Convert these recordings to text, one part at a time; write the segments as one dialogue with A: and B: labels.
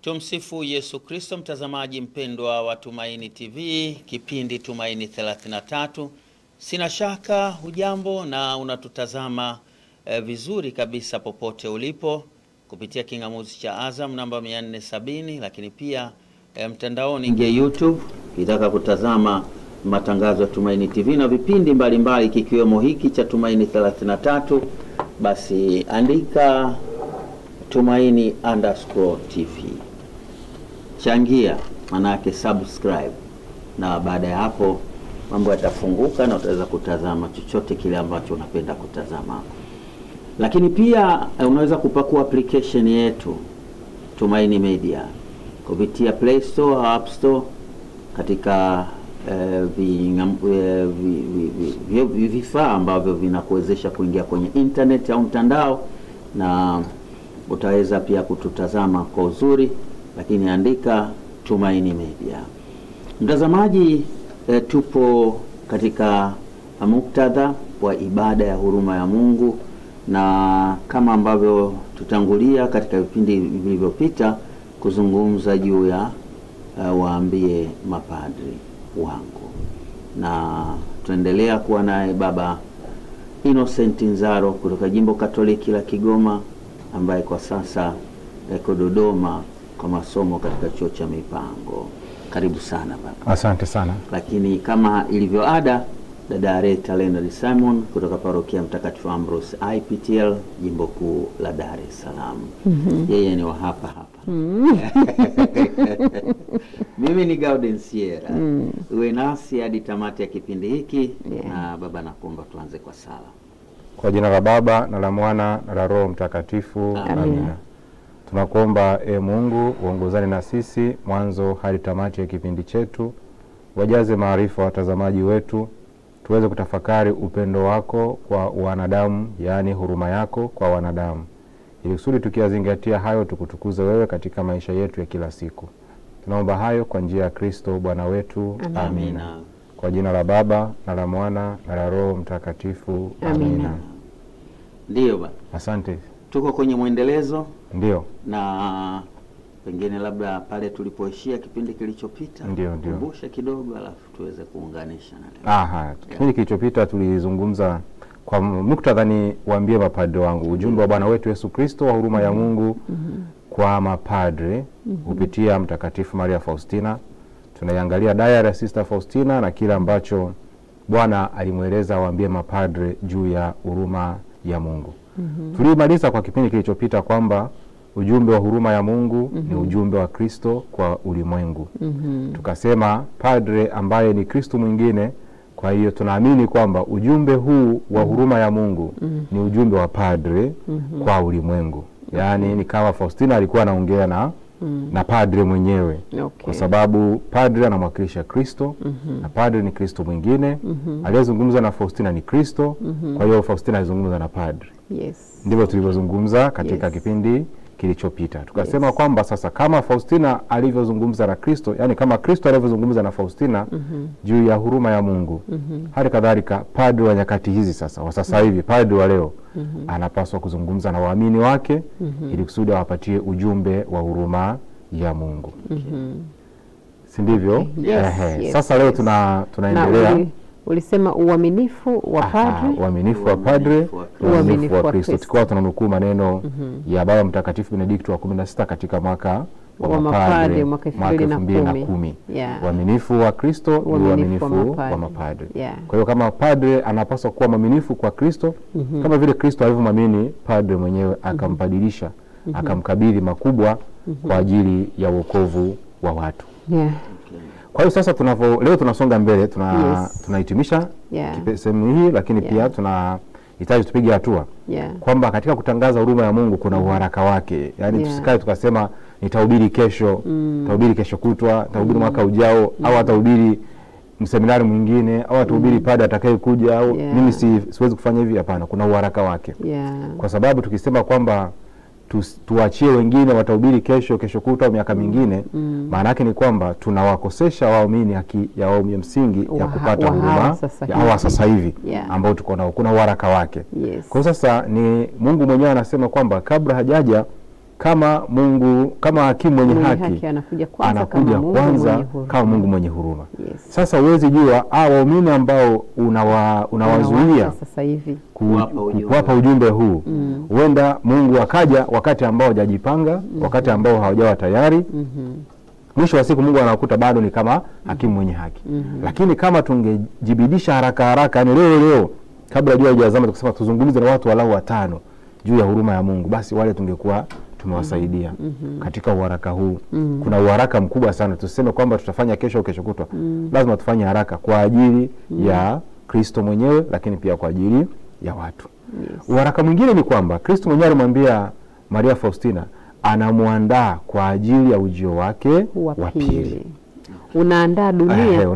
A: Tumsifu Yesu Kristo. Mtazamaji mpendwa wa Tumaini TV, kipindi Tumaini 33. Sina shaka hujambo na unatutazama vizuri kabisa popote ulipo kupitia kingamuzi cha Azam namba 470, lakini pia mtandaoni ingia YouTube ukitaka kutazama matangazo ya Tumaini TV na vipindi mbalimbali kikiwemo hiki cha Tumaini 33, basi andika Tumaini_TV. Changia, manake subscribe, na baada ya hapo mambo yatafunguka na utaweza kutazama chochote kile ambacho unapenda kutazama. Lakini pia unaweza kupakua application yetu Tumaini Media kupitia Play Store au App Store katika vifaa ambavyo vinakuwezesha kuingia kwenye internet au mtandao, na utaweza pia kututazama kwa uzuri, lakini andika Tumaini Media. Mtazamaji, tupo katika muktadha wa ibada ya huruma ya Mungu, na kama ambavyo tutangulia katika vipindi vilivyopita kuzungumza juu ya waambie mapadri wangu, na tuendelea kuwa naye Baba Innocent Nzaro kutoka Jimbo Katoliki la Kigoma, ambaye kwa sasa yuko Dodoma kwa masomo katika chuo cha mipango. Karibu sana baba.
B: Asante sana.
A: Lakini kama ilivyo ada, dada Areta Leonard Simon kutoka parokia Mtakatifu Ambrose IPTL Jimbo Kuu la Dar es Salaam. Yeye ni wa hapa hapa. Mimi ni Gaudensiera. Uwe nasi hadi tamati ya kipindi hiki. Na baba, nakuomba tuanze kwa sala.
B: Kwa jina la Baba na la Mwana na la Roho Mtakatifu. Amina. Tunakuomba Mungu uongozane na sisi mwanzo hadi tamati ya kipindi chetu. Wajaze maarifa watazamaji wetu, tuweze kutafakari upendo wako kwa wanadamu, yaani huruma yako kwa wanadamu, ili kusudi tukiyazingatia hayo tukutukuze wewe katika maisha yetu ya kila siku. Tunaomba hayo kwa njia ya Kristo Bwana wetu. Amina. Kwa jina la Baba na la Mwana na la Roho Mtakatifu. Amina.
A: Ndio baba.
B: Asante.
A: Tuko kwenye mwendelezo.
B: Ndio.
A: Na pengine labda pale tulipoishia kipindi kilichopita,
B: ndio
A: kumbusha kidogo alafu tuweze kuunganisha na leo.
B: Kipindi kilichopita tulizungumza kwa muktadha ni waambie mapadri wangu, ujumbe wa Bwana wetu Yesu Kristo wa huruma ya Mungu kwa mapadri kupitia Mtakatifu Maria Faustina. Tunaiangalia diary ya Sister Faustina na kile ambacho Bwana alimweleza waambie mapadri juu ya huruma ya Mungu. Tulimaliza kwa kipindi kilichopita kwamba ujumbe wa huruma ya Mungu ni ujumbe wa Kristo kwa ulimwengu. Tukasema padre ambaye ni Kristo mwingine, kwa hiyo tunaamini kwamba ujumbe huu wa huruma ya Mungu ni ujumbe wa padre kwa ulimwengu. Yaani ni kama Faustina alikuwa anaongea na padre mwenyewe. Kwa sababu padre anamwakilisha Kristo na padre ni Kristo mwingine. Aliyezungumza na Faustina ni Kristo, kwa hiyo Faustina alizungumza na padre. Ndivyo tulivyozungumza katika kipindi kilichopita. Tukasema kwamba sasa kama Faustina alivyozungumza na Kristo, yani kama Kristo alivyozungumza na Faustina juu ya huruma ya Mungu, hali kadhalika padre wa nyakati hizi sasa, wa sasa hivi, padre wa leo anapaswa kuzungumza na waamini wake ili kusudi wapatie ujumbe wa huruma ya Mungu. Si ndivyo? Sasa leo tunaendelea.
C: Ulisema uaminifu wa padre,
B: uaminifu wa padre, uaminifu wa Kristo. Tukao tunanukuu maneno ya Baba Mtakatifu Benedikto wa 16 katika mwaka wa mapadre mwaka 2010. Uaminifu wa Kristo, uaminifu wa mapadre. Kwa hiyo kama padre anapaswa kuwa mwaminifu kwa Kristo, kama vile Kristo alivyomwamini padre mwenyewe akampadilisha, akamkabidhi makubwa kwa ajili ya wokovu wa watu. Kwa hiyo sasa leo tunasonga mbele, tunahitimisha sehemu hii, lakini pia tunahitaji tupige hatua kwamba katika kutangaza huruma ya Mungu kuna uharaka wake. Yaani tusikae tukasema nitahubiri kesho, nitahubiri kesho kutwa, nitahubiri mwaka ujao, au atahubiri mseminari mwingine, au atahubiri padre atakayekuja, au mimi siwezi kufanya hivi. Hapana, kuna uharaka wake. Kwa sababu tukisema kwamba tuachie wengine watahubiri kesho kutwa au miaka mingine, maana yake ni kwamba tunawakosesha waumini haki ya waumini msingi ya kupata huruma ya sasa hivi ambao tuko nao. Kuna uharaka wake. Kwa sasa ni Mungu mwenyewe anasema kwamba kabla hajaja kama Mungu, kama hakimu mwenye haki
C: anakuja
B: kwanza kama Mungu mwenye huruma.
C: Yes.
B: Sasa uwezi jua waumini ambao unawazuia
C: sasa hivi
B: kuwapa ujumbe huu, huenda Mungu akaja wakati ambao hajajipanga, wakati ambao hawajawa tayari. Mwisho wa siku Mungu anakuta bado ni kama hakimu mwenye haki. Lakini kama tungejibidisha haraka yani leo kabla jua haijazama tukasema tuzungumze na watu walau 5 juu ya huruma ya Mungu, basi wale tungekuwa tumewasaidia katika uharaka huu. Kuna uharaka mkubwa sana, tuseme kwamba tutafanya kesho kutwa. Lazima tufanye haraka kwa ajili ya Kristo mwenyewe, lakini pia kwa ajili ya watu. Yes. Uharaka mwingine ni kwamba Kristo mwenyewe alimwambia Maria Faustina
C: anamuandaa
B: kwa ajili ya ujio wake wa pili.
C: Unaandaa dunia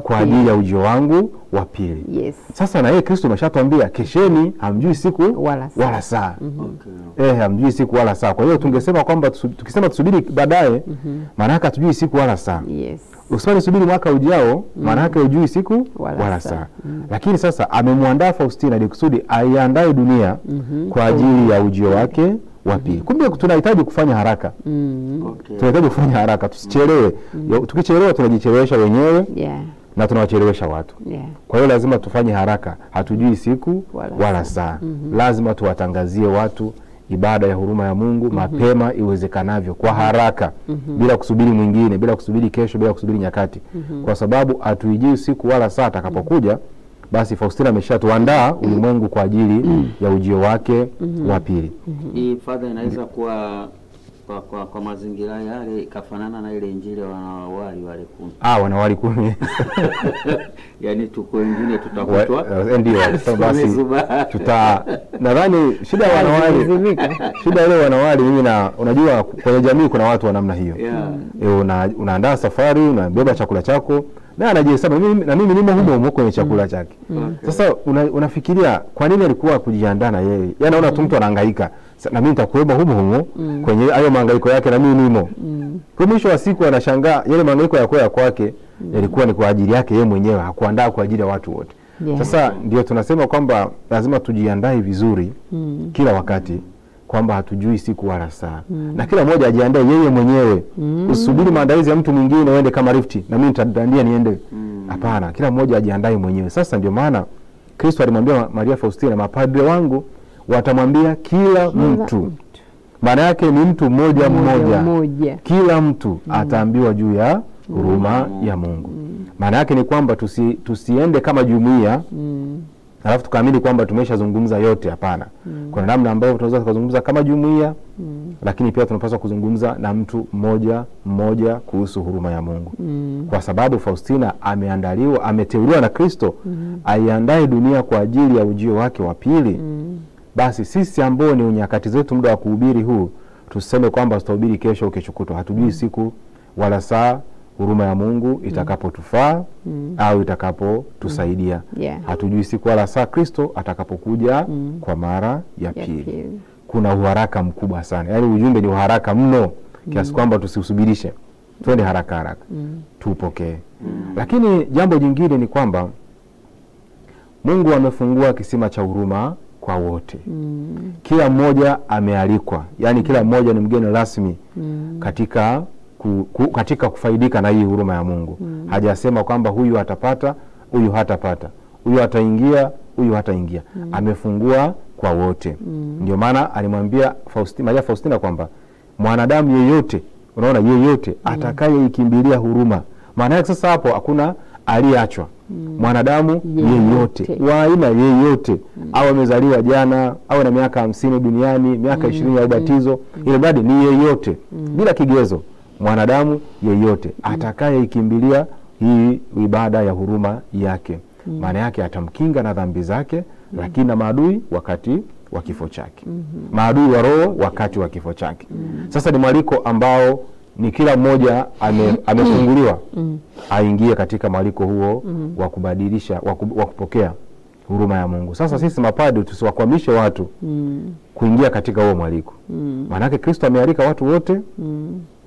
B: kwa ajili ya ujio wangu wa pili.
C: Yes.
B: Sasa na yeye Kristo ameshatuambia kesheni, hamjui siku wala saa. Hamjui siku wala saa. Kwa hiyo tungesema kwamba tukisema tusubiri baadaye, maana yake hatujui siku wala saa.
C: Yes.
B: Usifanye subiri mwaka ujao, maana yake hujui siku wala saa. Lakini sasa amemwandaa Faustina ili kusudi aiandae dunia kwa ajili ya ujio wake wa pili. Kumbe tunahitaji kufanya haraka. Tunahitaji kufanya haraka, tusichelewe. Tukichelewa tunajichelewesha wenyewe. Na tunawachelewesha watu. Kwa hiyo lazima tufanye haraka. Hatujui siku wala saa. Lazima tuwatangazie watu ibada ya huruma ya Mungu mapema iwezekanavyo, kwa haraka, bila kusubiri mwingine, bila kusubiri kesho, bila kusubiri nyakati. Kwa sababu hatuijui siku wala saa atakapokuja. Basi Faustina ameshatuandaa ulimwengu kwa ajili ya ujio wake wa pili.
A: Hii Father inaweza kuwa kwa mazingira yale ikafanana na ile Injili ya wanawali wale 10.
B: Wanawali 10.
A: Yaani tuko wengine tutakutwa.
B: Ndio, basi nadhani shida ya wanawali. Shida ile wanawali mimi na unajua kwenye jamii kuna watu wa namna hiyo. Unaandaa safari, unabeba chakula chako, na anajihesabu mimi nimo humo kwenye chakula chake. Sasa unafikiria kwa nini alikuwa kujiandaa na yeye? Yaani unaona mtu anahangaika, na mimi nitakuwemo humo kwenye hayo mahangaiko yake, na mimi nimo. Kwa mwisho wa siku anashangaa yale mahangaiko ya kwake yalikuwa ni kwa ajili yake yeye mwenyewe, hakuandaa kwa ajili ya watu wote. Sasa ndio tunasema kwamba lazima tujiandae vizuri kila wakati, kwamba hatujui siku wala saa. Na kila mmoja ajiandae yeye mwenyewe. Usubiri maandalizi ya mtu mwingine uende kama lifti na mimi nitadandia niende. Hapana, kila mmoja ajiandae mwenyewe. Sasa ndio maana Kristo alimwambia Maria Faustina, mapadre wangu watamwambia kila mtu. Maana yake ni mtu mmoja. Kila mtu ataambiwa juu ya huruma ya Mungu. Maana yake ni kwamba tusiende kama jumuiya alafu tukaamini kwamba tumeshazungumza yote. Hapana. Kuna namna ambayo tunaweza kuzungumza kama jumuiya, lakini pia tunapaswa kuzungumza na mtu mmoja kuhusu huruma ya Mungu. Kwa sababu Faustina ameteuliwa na Kristo aiandae dunia kwa ajili ya ujio wake wa pili. Basi sisi ambao ni nyakati zetu muda wa kuhubiri huu, tuseme kwamba tutahubiri kesho kutwa. Hatujui siku wala saa huruma ya Mungu itakapotufaa au itakapotusaidia. Hatujui siku wala saa Kristo atakapokuja kwa mara ya pili. Kuna uharaka mkubwa sana. Yaani ujumbe ni uharaka mno kiasi kwamba tusiusubirishe. Twende haraka. Tupokee. Lakini jambo jingine ni kwamba Mungu amefungua kisima cha huruma kwa wote. Kila mmoja amealikwa. Yaani kila mmoja ni mgeni rasmi katika kufaidika na hii huruma ya Mungu. Hajasema kwamba huyu atapata, huyu hatapata, huyu ataingia, huyu hataingia. Amefungua kwa wote. Ndio maana alimwambia Maria Faustina kwamba mwanadamu yeyote, unaona, yeyote atakayekimbilia huruma. Maana yake sasa hapo hakuna aliyeachwa. Mwanadamu yeyote, wa aina yeyote, au amezaliwa jana, au na miaka 50 duniani, miaka 20 ya ubatizo, ile bado ni yeyote, bila kigezo. Mwanadamu yeyote atakayekimbilia hii ibada ya huruma yake, maana yake atamkinga na dhambi zake, lakini na maadui wakati wa kifo chake. Maadui wa roho wakati wa kifo chake. Sasa ni mwaliko ambao ni kila mmoja amefunguliwa aingie katika mwaliko huo wa kubadilisha, wa kupokea huruma ya Mungu. Sasa sisi mapadri tusiwakwamishe watu kuingia katika huo mwaliko. Maana yake Kristo amealika watu wote.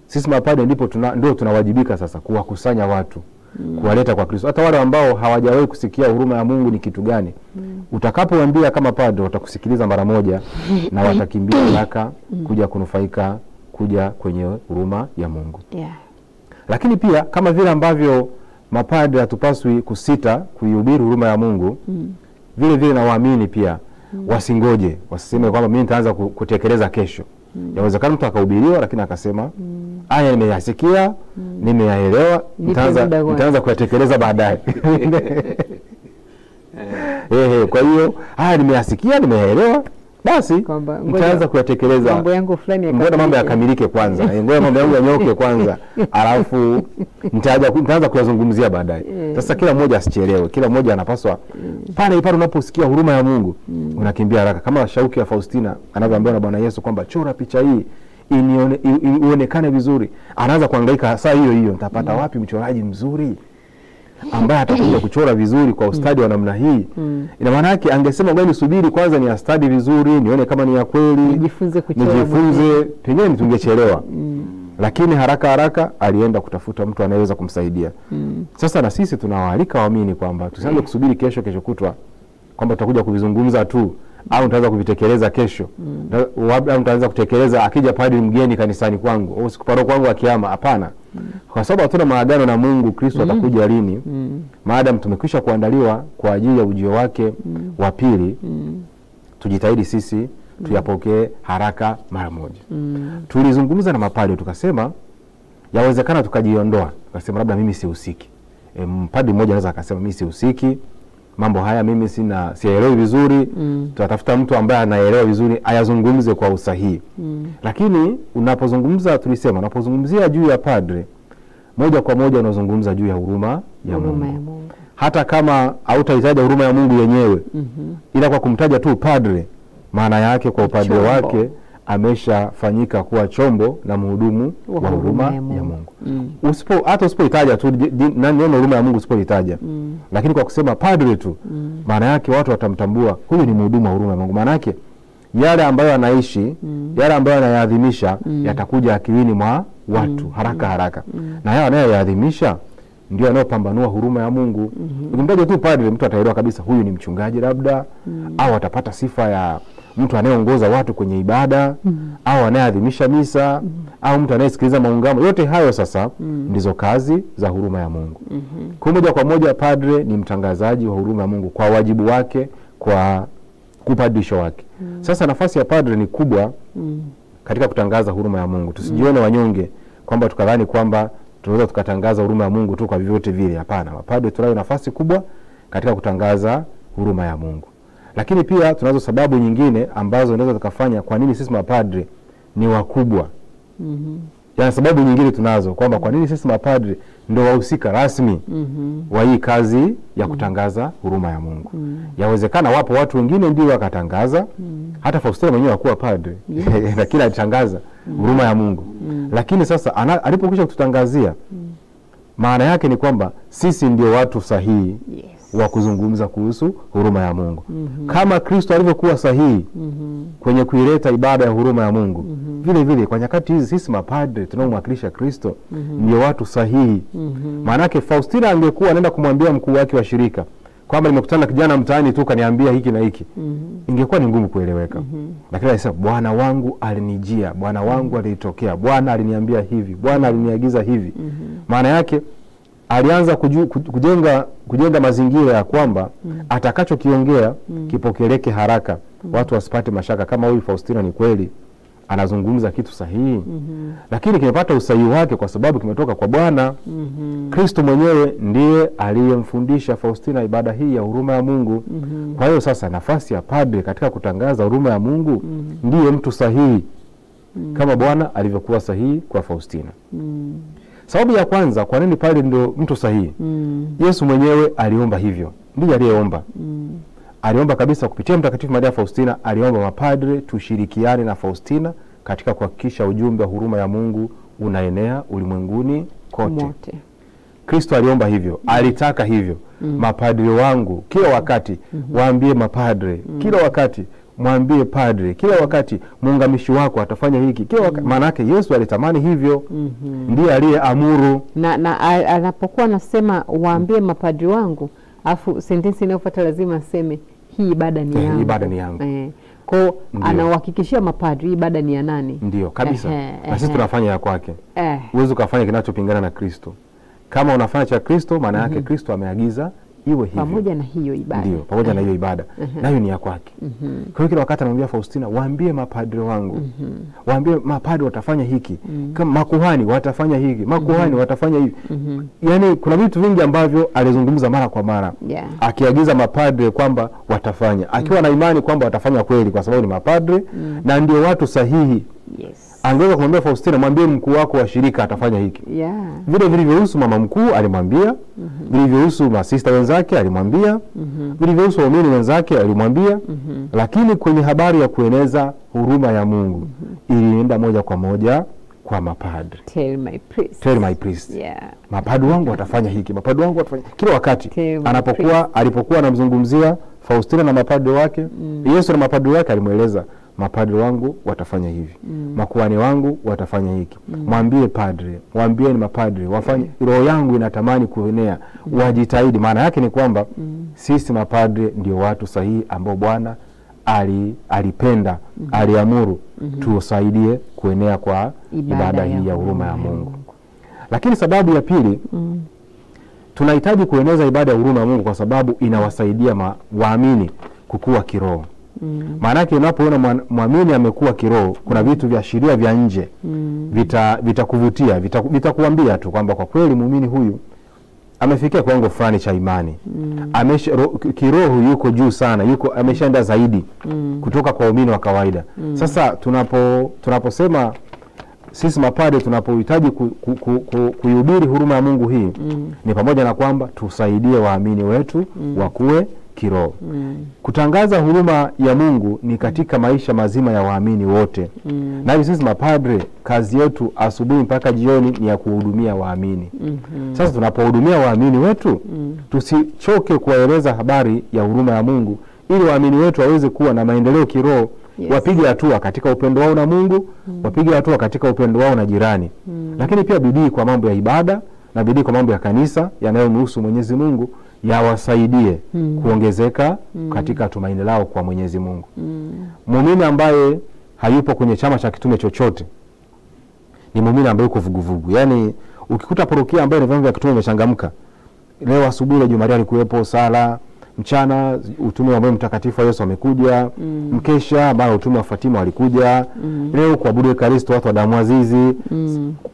B: Sisi mapadri ndio tunawajibika sasa kuwakusanya watu, kuwaleta kwa Kristo. Hata wale ambao hawajawahi kusikia huruma ya Mungu ni kitu gani, Utakapowaambia kama padre, watakusikiliza mara moja na watakimbia haraka kuja kunufaika, kuja kwenye huruma ya Mungu. Lakini pia kama vile ambavyo mapadre hatupaswi kusita kuihubiri huruma ya Mungu, vile vile na waamini pia wasingoje, wasiseme kwamba mimi nitaanza kutekeleza kesho. Yawezekana mtu akahubiriwa lakini akasema haya nimeyasikia, nimeyaelewa, nitaanza kuyatekeleza baadaye. Kwa hiyo haya nimeyasikia, nimeyaelewa, basi nitaanza kuyatekeleza.
C: Mambo yangu fulani
B: ngoja mambo yakamilike kwanza. Ngoja mambo yangu yanyoke kwanza, alafu nitaanza kuyazungumzia baadaye. Sasa kila mmoja asichelewe. Kila mmoja anapaswa pale unaposikia huruma ya Mungu unakimbia haraka, kama shauki ya Faustina anavyoambiwa na Bwana Yesu kwamba chora picha hii ionekane vizuri. Anaanza kuhangaika saa hiyo nitapata wapi mchoraji mzuri ambaye atakuja kuchora vizuri kwa ustadi wa namna hii. Ina maana yake angesema ngoja nisubiri kwanza ni astadi vizuri, nione kama ni ya kweli, nijifunze, pengine tungechelewa. Lakini haraka alienda kutafuta mtu anayeweza kumsaidia. Sasa na sisi tunawaalika waamini kwamba tusianze kusubiri kesho kutwa kwamba tutakuja kuvizungumza tu au nitaanza kuvitekeleza kesho. Labda nitaanza kutekeleza akija padri mgeni kanisani kwangu au siku paroko kwangu akiama. Hapana. Kwa sababu hatuna maagano na Mungu Kristo atakuja lini. Maadamu tumekwisha kuandaliwa kwa ajili ya ujio wake wa pili, tujitahidi sisi tuyapokee haraka mara moja. Tulizungumza na mapadri tukasema yawezekana tukajiondoa, tukasema labda mimi sihusiki. Padri mmoja anaweza akasema mimi sihusiki, mambo haya mimi sielewi vizuri. Tutatafuta mtu ambaye anaelewa vizuri ayazungumze kwa usahihi. Lakini unapozungumza, tulisema unapozungumzia juu ya padre, moja kwa moja unazungumza juu ya huruma ya Mungu. Hata kama hautahitaji huruma ya Mungu yenyewe, ila kwa kumtaja tu padre, maana yake kwa upadre wake ameshafanyika kuwa chombo na mhudumu wa huruma ya Mungu. Hata usipoitaja tu neno huruma ya Mungu, usipoitaja lakini kwa kusema padre tu, maana yake watu watamtambua huyu ni mhudumu wa huruma ya Mungu. Maana yake yale ambayo anaishi, yale ambayo anayaadhimisha yatakuja akilini mwa watu haraka. Na yale anayoyaadhimisha ndio anayopambanua huruma ya Mungu. Ukimtaja tu padre, mtu ataelewa kabisa huyu ni mchungaji labda, au atapata sifa ya mtu anayeongoza watu kwenye ibada, au anayeadhimisha misa, au mtu anayesikiliza maungamo. Yote hayo sasa ndizo kazi za huruma ya Mungu. Kwa moja kwa moja padre ni mtangazaji wa huruma ya Mungu kwa wajibu wake, kwa kupadrisho wake. Sasa nafasi ya padre ni kubwa katika kutangaza huruma ya Mungu. Tusijione wanyonge kwamba tukadhani kwamba tunaweza tukatangaza huruma ya Mungu tu kwa vyovyote vile. Hapana, mapadre tunayo nafasi kubwa katika kutangaza huruma ya Mungu. Lakini pia tunazo sababu nyingine ambazo tunaweza tukafanya kwa nini sisi mapadre ni wakubwa. Yaani sababu nyingine tunazo kwamba kwa nini sisi mapadre ndio wahusika rasmi wa hii kazi ya kutangaza huruma ya Mungu. Yawezekana wapo watu wengine ndio wakatangaza, hata Faustina mwenyewe akuwa padre lakini alitangaza huruma ya Mungu. Lakini sasa alipokwisha kututangazia, maana yake ni kwamba sisi ndio watu sahihi wa kuzungumza kuhusu huruma ya Mungu. Kama Kristo alivyokuwa sahihi kwenye kuileta ibada ya huruma ya Mungu, vile vile kwa nyakati hizi sisi mapadre tunaomwakilisha Kristo ndio watu sahihi. Maana yake Faustina angekuwa anaenda kumwambia mkuu wake wa shirika kwamba nimekutana na kijana mtaani tu kaniambia hiki na hiki, ingekuwa ni ngumu kueleweka. Lakini alisema Bwana wangu alinijia, Bwana wangu alitokea, Bwana aliniambia hivi, Bwana aliniagiza hivi. Maana yake alianza kujenga mazingira ya kwamba atakachokiongea kipokeleke haraka, watu wasipate mashaka kama huyu Faustina ni kweli anazungumza kitu sahihi. Lakini kimepata usahihi wake kwa sababu kimetoka kwa Bwana. Kristo mwenyewe ndiye aliyemfundisha Faustina ibada hii ya huruma ya Mungu. Kwa hiyo sasa nafasi ya padre katika kutangaza huruma ya Mungu ndiye mtu sahihi kama Bwana alivyokuwa sahihi kwa Faustina. Sababu ya kwanza kwa nini padre ndio mtu sahihi? Yesu mwenyewe aliomba hivyo. Ndiye aliyeomba. Aliomba kabisa kupitia Mtakatifu Maria Faustina, aliomba mapadre tushirikiane na Faustina katika kuhakikisha ujumbe wa huruma ya Mungu unaenea ulimwenguni kote. Kristo aliomba hivyo, alitaka hivyo. Mapadre wangu kila wakati waambie mapadre, kila wakati mwambie padre, kila wakati muungamishi wako atafanya hiki kila wakati. Maana yake Yesu alitamani hivyo. Ndiye aliyeamuru.
C: Na anapokuwa anasema waambie mapadri wangu, afu sentensi inayofuata lazima aseme hii ibada ni yangu.
B: Ibada ni yangu.
C: Kwa anawahakikishia mapadri ibada ni ya nani?
B: Ndio kabisa. Na sisi tunafanya ya kwake. Uwezo kufanya kinachopingana na Kristo. Kama unafanya cha Kristo, maana yake Kristo ameagiza iwe hivyo.
C: Pamoja na hiyo ibada.
B: Ndio, pamoja na hiyo ibada. Nayo ni ya kwake. Kwa hiyo kila wakati anamwambia Faustina, waambie mapadri wangu. Waambie mapadri watafanya hiki. Kama makuhani watafanya hiki. Makuhani watafanya hivi. Yaani kuna vitu vingi ambavyo alizungumza mara kwa mara. Akiagiza mapadri kwamba watafanya. Akiwa na imani kwamba watafanya kweli kwa sababu ni mapadri na ndio watu sahihi. Angeweza kumwambia Faustina, mwambie mkuu wako wa shirika atafanya hiki. Vile vilivyohusu mama mkuu alimwambia, vilivyohusu masista wenzake alimwambia, vilivyohusu waumini wenzake alimwambia, lakini kwenye habari ya kueneza huruma ya Mungu ilienda moja kwa moja kwa mapadri.
C: Tell my priest.
B: Tell my priest. Mapadri wangu watafanya hiki, mapadri wangu watafanya. Kila wakati alipokuwa anamzungumzia Faustina na mapadri wake, Yesu na mapadri wake alimweleza, mapadri wangu watafanya hivi. Makuhani wangu watafanya hiki. Mwambie padri, waambieni mapadri wafanye, roho yangu inatamani kuenea, wajitahidi. Maana yake ni kwamba sisi mapadri ndio watu sahihi ambao Bwana alipenda, aliamuru tusaidie kuenea kwa ibada hii ya huruma ya Mungu. Lakini sababu ya pili, tunahitaji kueneza ibada ya huruma ya Mungu kwa sababu inawasaidia waamini kukua kiroho. Maana yake unapoona muamini amekuwa kiroho, kuna vitu vya sheria vya nje vitakuvutia, vitakuambia tu kwamba kwa kweli muumini huyu amefikia kiwango fulani cha imani. Kiroho yuko juu sana, ameshaenda zaidi kutoka kwa waumini wa kawaida. Sasa tunaposema sisi mapadri tunapohitaji kuihubiri huruma ya Mungu hii, ni pamoja na kwamba tusaidie waamini wetu wakue kiroho. Kutangaza huruma ya Mungu ni katika maisha mazima ya waamini wote. Na hivi sisi mapadre kazi yetu asubuhi mpaka jioni ni ya kuhudumia waamini. Sasa tunapohudumia waamini wetu, tusichoke kuwaeleza habari ya huruma ya Mungu ili waamini wetu waweze kuwa na maendeleo kiroho. Wapige hatua katika upendo wao na Mungu, wapige hatua katika upendo wao na jirani. Lakini pia bidii kwa mambo ya ibada na bidii kwa mambo ya kanisa yanayomhusu Mwenyezi Mungu yawasaidie kuongezeka katika tumaini lao kwa Mwenyezi Mungu. Muumini ambaye hayupo kwenye chama cha kitume chochote ni muumini ambaye yuko vuguvugu. Yaani ukikuta parokia ambayo vyama vya kitume vimechangamka, leo asubuhi Jumaria alikuwepo sala, mchana utume wa Mtakatifu Yesu amekuja, mkesha ambao utume wa Fatima walikuja, leo kuabudu Ekaristo watu wa damu azizi.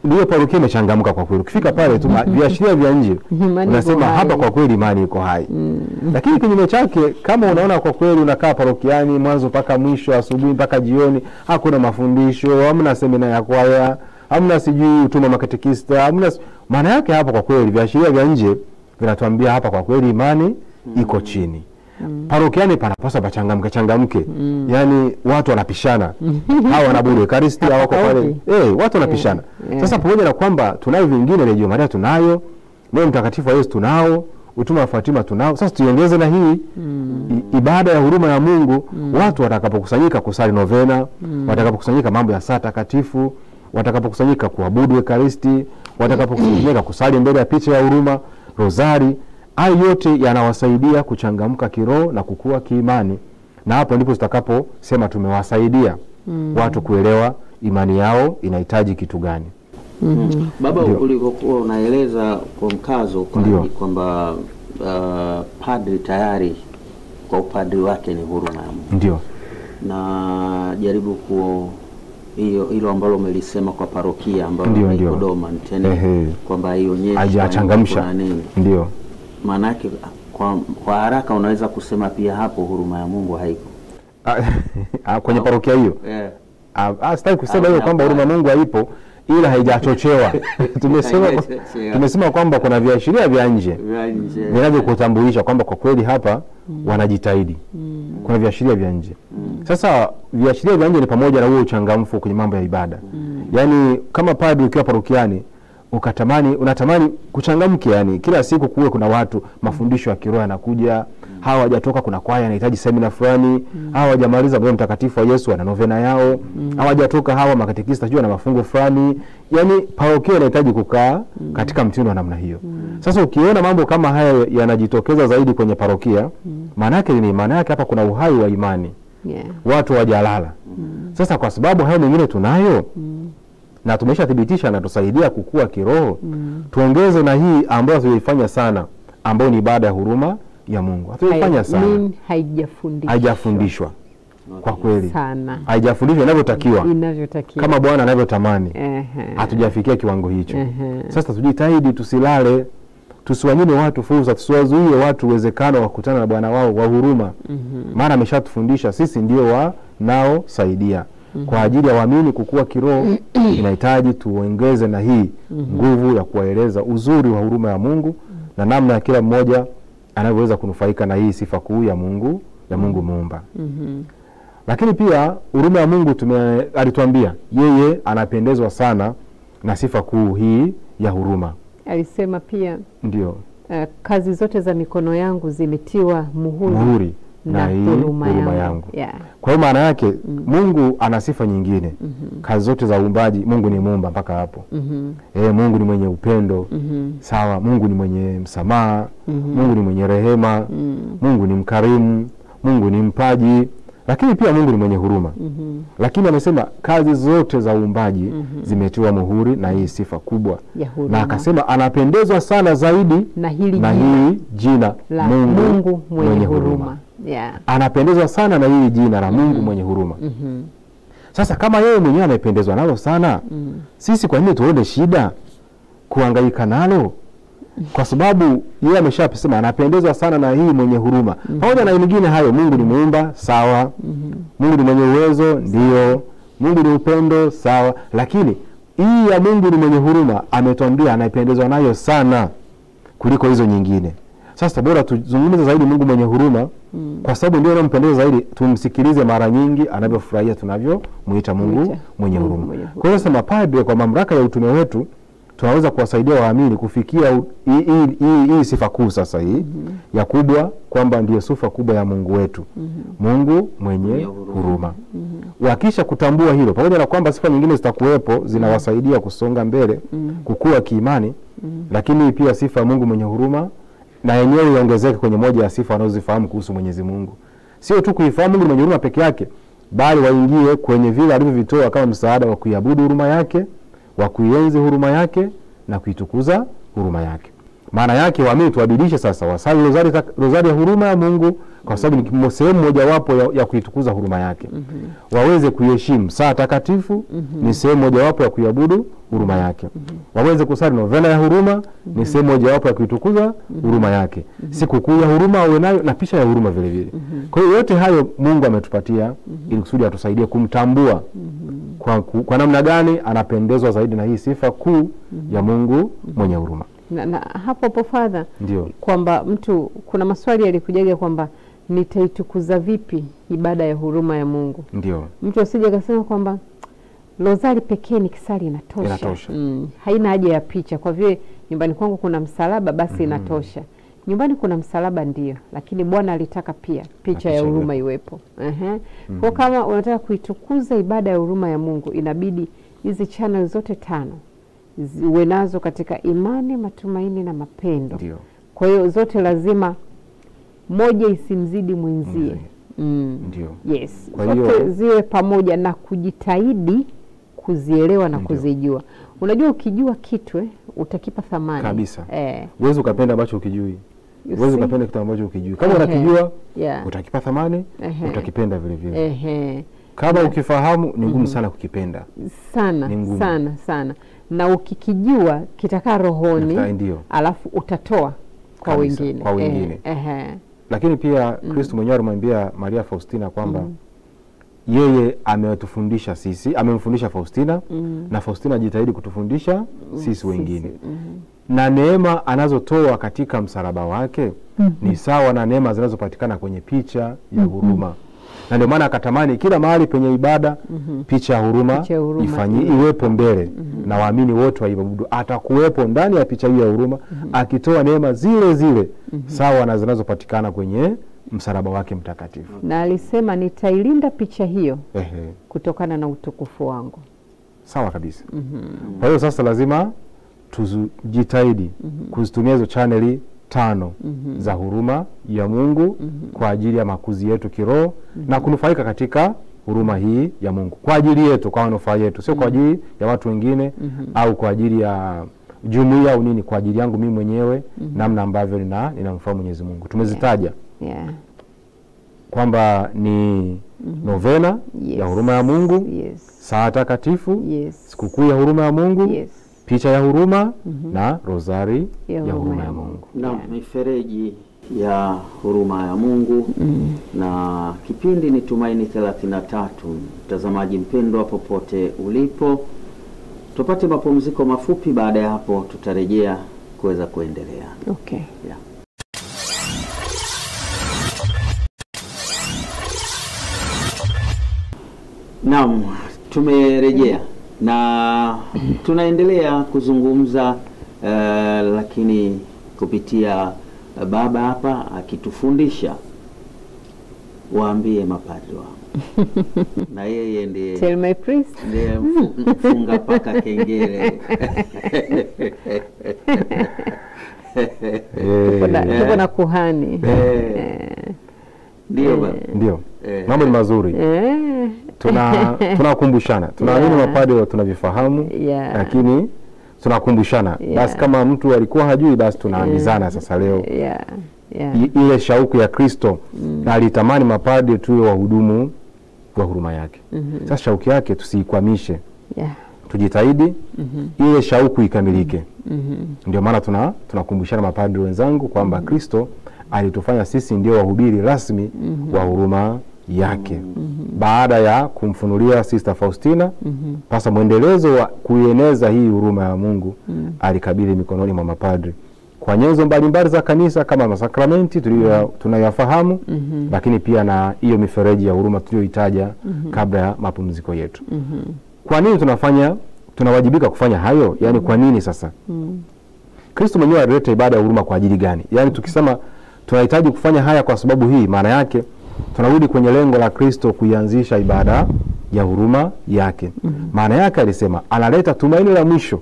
B: Ndio parokia imechangamka kwa kweli. Ukifika pale tu viashiria vya nje unasema hapa kwa kweli imani iko hai. Lakini kinyume chake, kama unaona kwa kweli unakaa parokiani mwanzo mpaka mwisho, asubuhi mpaka jioni, hakuna mafundisho, hamna semina ya kwaya, hamna sijui utume wa katekista, hamna, maana yake hapa kwa kweli viashiria vya nje vinatuambia hapa kwa kweli imani iko chini. Parokiani panapaswa pachangamke. Yaani watu wanapishana. Hao wanaabudu Ekaristi, hao kwa pale. Watu wanapishana. Sasa pamoja na kwamba tunayo vingine, Reggio Maria tunayo, Moyo Mtakatifu wa Yesu tunao, utume wa Fatima tunao. Sasa tuiongeze na hii ibada ya huruma ya Mungu. Watu watakapokusanyika kusali novena, watakapokusanyika mambo ya saa takatifu, watakapokusanyika kuabudu Ekaristi, watakapokusanyika kusali mbele ya picha ya huruma, rozari, hayo yote yanawasaidia kuchangamka kiroho na kukua kiimani. Na hapo ndipo tutakaposema tumewasaidia watu kuelewa imani yao inahitaji kitu gani.
A: Baba, ulikokuwa unaeleza kwa mkazo kwamba padri tayari kwa upadri wake ni huruma ya Mungu.
B: Ndio.
A: Na jaribu hilo ambalo umelisema kwa parokia ambayo ni Dodoma Ntene, kwamba ionyeshe
B: hajachangamsha. Ndio.
A: Maana yake kwa haraka unaweza kusema pia hapo huruma ya Mungu haiko
B: kwenye parokia hiyo. Sitaki kusema hiyo kwamba huruma ya Mungu haipo, ila haijachochewa. Tumesema kwamba kuna viashiria vya nje vinavyokutambulisha kwamba kwa kweli hapa wanajitahidi. Kuna viashiria vya nje. Sasa viashiria vya nje ni pamoja na huo uchangamfu kwenye mambo ya ibada. Yaani kama padri ukiwa parokiani unatamani kuchangamkia, yani kila siku kuwe kuna watu, mafundisho ya kiroho yanakuja, hawa hawajatoka kuna kwaya inahitaji semina fulani, hawa hawajamaliza moyo mtakatifu wa Yesu ana novena yao, hawa hawajatoka hawa makatekista jua na mafungo fulani. Yani parokia inahitaji kukaa katika mtindo wa namna hiyo. Sasa ukiona mambo kama haya yanajitokeza zaidi kwenye parokia, maana yake ni maana yake hapa kuna uhai wa imani. Watu wajalala. Sasa kwa sababu hayo mengine tunayo na tumeshathibitisha na tusaidia kukua kiroho, tuongeze na hii ambayo tuliifanya sana, ambayo ni ibada ya huruma ya Mungu. Hatuifanya sana. Haijafundishwa. Kwa kweli. Sana. Haijafundishwa inavyotakiwa. Kama Bwana anavyotamani. Hatujafikia kiwango hicho. Sasa tujitahidi tusilale, tusiwanyime watu fursa, tusiwazuie watu uwezekano wa kukutana na Bwana wao wa huruma. Maana ameshatufundisha sisi ndio nao saidia. Kwa ajili ya waamini kukua kiroho inahitaji tuongeze na hii nguvu ya kuwaeleza uzuri wa huruma ya Mungu na namna ya kila mmoja anavyoweza kunufaika na hii sifa kuu ya Mungu Muumba. Lakini pia huruma ya Mungu alituambia yeye anapendezwa sana na sifa kuu hii ya huruma.
C: Alisema pia
B: ndio
C: kazi zote za mikono yangu zimetiwa muhuri na huruma yangu. Kwa hiyo maana yake Mungu ana sifa nyingine. Kazi zote za uumbaji, Mungu ni muumba mpaka hapo. Mungu ni mwenye upendo. Sawa, Mungu ni mwenye msamaha, Mungu ni mwenye rehema, Mungu ni mkarimu, Mungu ni mpaji, lakini pia Mungu ni mwenye huruma. Lakini amesema kazi zote za uumbaji zimetiwa muhuri na hii sifa kubwa. Na akasema anapendezwa sana zaidi na hili jina Mungu mwenye huruma. Anapendezwa sana na hili jina la Mungu mwenye huruma. Sasa kama yeye mwenyewe amependezwa nalo sana, sisi kwa nini tuone shida kuhangaika nalo? Kwa sababu yeye ameshasema anapendezwa sana na hii mwenye huruma. Pamoja na nyingine hayo, Mungu ni muumba, sawa. Mungu ni mwenye uwezo, ndio. Mungu ni upendo, sawa. Lakini hii ya Mungu ni mwenye huruma ametuambia anapendezwa nayo sana kuliko hizo nyingine. Sasa bora tuzungumze zaidi Mungu mwenye huruma, kwa sababu ndio anampendeza zaidi. Tumsikilize mara nyingi anavyofurahia tunavyomuita Mungu mwenye huruma. Kwa hiyo sema padre, kwa mamlaka ya utume wetu tunaweza kuwasaidia waamini kufikia hii sifa kuu sasa hii ya kubwa, kwamba ndiyo sifa kubwa ya Mungu wetu. Mungu mwenye huruma. Wakisha kutambua hilo, pamoja na kwamba sifa nyingine zitakuwepo zinawasaidia kusonga mbele, kukua kiimani, lakini pia sifa ya Mungu mwenye huruma na yenyewe iongezeke kwenye moja ya sifa wanazozifahamu kuhusu Mwenyezi Mungu. Sio tu kuifahamu Mungu mwenye huruma peke yake, bali waingie kwenye vile alivyovitoa kama msaada wa kuiabudu huruma yake, wa kuienzi huruma yake na kuitukuza huruma yake. Maana yake waamini tuadhimishe sasa wasali rozari ya huruma ya Mungu, kwa sababu ni sehemu mojawapo ya kuitukuza huruma yake. Waweze kuheshimu saa takatifu, ni sehemu mojawapo ya kuiabudu huruma yake. Waweze kusali novena ya huruma, ni sehemu mojawapo ya kuitukuza huruma yake. Sikukuu ya huruma wawe nayo na picha ya huruma vile vile. Kwa hiyo yote hayo Mungu ametupatia ili kusudi atusaidie kumtambua kwa namna gani anapendezwa zaidi na hii sifa kuu ya Mungu mwenye huruma. Na hapo Father, kwamba mtu kuna maswali yalikujaga kwamba nitaitukuza vipi ibada ya huruma ya Mungu?
B: Ndio.
C: Mtu asije akasema kwamba rozari pekee nikisali inatosha. Haina haja ya picha, kwa vile nyumbani kwangu kuna msalaba basi inatosha. Nyumbani kuna msalaba ndio, lakini Bwana alitaka pia picha ya huruma iwepo. Kwa kama unataka kuitukuza ibada ya huruma ya Mungu, inabidi hizi channel zote 5 ziwe nazo katika imani, matumaini na mapendo.
B: Ndio.
C: Kwa hiyo zote lazima moja isimzidi mwenzie.
B: Ndio.
C: Yes. Zote ziwe pamoja na kujitahidi kuzielewa na kuzijua. Unajua ukijua kitu utakipa thamani.
B: Kabisa. Uwezo ukapenda ambacho ukijui. Uwezo ukapenda kitu ambacho ukijui. Kama unakijua utakipa thamani, utakipenda vile vile. Kama ukifahamu ni ngumu sana kukipenda. Sana. Na ukikijua kitakaa rohoni, alafu utatoa kwa wengine. Lakini pia Kristo mwenyewe alimwambia Maria Faustina kwamba yeye ametufundisha sisi, amemfundisha Faustina na Faustina jitahidi kutufundisha sisi wengine. Na neema anazotoa katika msalaba wake ni sawa na neema zinazopatikana kwenye picha ya huruma. Na ndio maana akatamani kila mahali penye ibada picha ya huruma iwepo mbele na waamini wote waiabudu. Atakuwepo ndani ya picha hiyo ya huruma akitoa neema zile zile sawa na zinazopatikana kwenye msalaba wake mtakatifu.
C: Na alisema nitailinda picha hiyo kutokana na utukufu wangu.
B: Sawa kabisa. Kwa hiyo sasa lazima tujitahidi kuzitumia hizo chaneli 5 za huruma ya Mungu kwa ajili ya makuzi yetu kiroho na kunufaika katika huruma hii ya Mungu kwa ajili yetu, kwa manufaa yetu, sio kwa ajili ya watu wengine au kwa ajili ya jumuiya au nini, kwa ajili yangu mimi mwenyewe namna ambavyo ninamfahamu Mwenyezi Mungu. Tumezitaja kwamba ni novena ya huruma ya Mungu, saa takatifu, sikukuu ya huruma ya Mungu, picha ya huruma na rozari ya huruma ya Mungu.
A: Na mifereji ya huruma ya Mungu na kipindi ni Tumaini 33. Mtazamaji mpendwa popote ulipo, tupate mapumziko mafupi, baada ya hapo tutarejea kuweza kuendelea.
C: Okay.
A: Yeah. Naam, tumerejea na tunaendelea kuzungumza lakini kupitia baba hapa akitufundisha waambie mapadri wao. Na yeye ndiye
C: Tell my priest.
A: Ndiye mfunga paka kengele.
C: Tuko na kuhani.
A: Ndio baba.
B: Ndio. Mambo ni mazuri. Tunakumbushana. Tunaamini mapadri tunavifahamu, lakini tunakumbushana. Basi kama mtu alikuwa hajui, basi tunaambizana sasa leo. Ile shauku ya Kristo alitamani mapadri tuwe wahudumu wa huruma yake. Sasa shauku yake tusiikwamishe. Tujitahidi ile shauku ikamilike. Ndio maana tunakumbushana mapadri wenzangu kwamba Kristo alitufanya sisi ndio wahubiri rasmi wa huruma yake. Baada ya kumfunulia Sister Faustina, pasa mwendelezo wa kuieneza hii huruma ya Mungu alikabidhi mikononi mwa mapadri kwa nyenzo mbalimbali za kanisa kama masakramenti tunayofahamu, lakini pia na hiyo mifereji ya huruma tuliyoitaja kabla ya mapumziko yetu. Kwa nini tunawajibika kufanya hayo? Yani kwa nini sasa? Kristo mwenyewe alileta ibada ya huruma kwa ajili gani? Yani tukisema tunahitaji kufanya haya kwa sababu hii, maana yake tunarudi kwenye lengo la Kristo kuianzisha ibada ya huruma yake. Maana yake alisema analeta tumaini la mwisho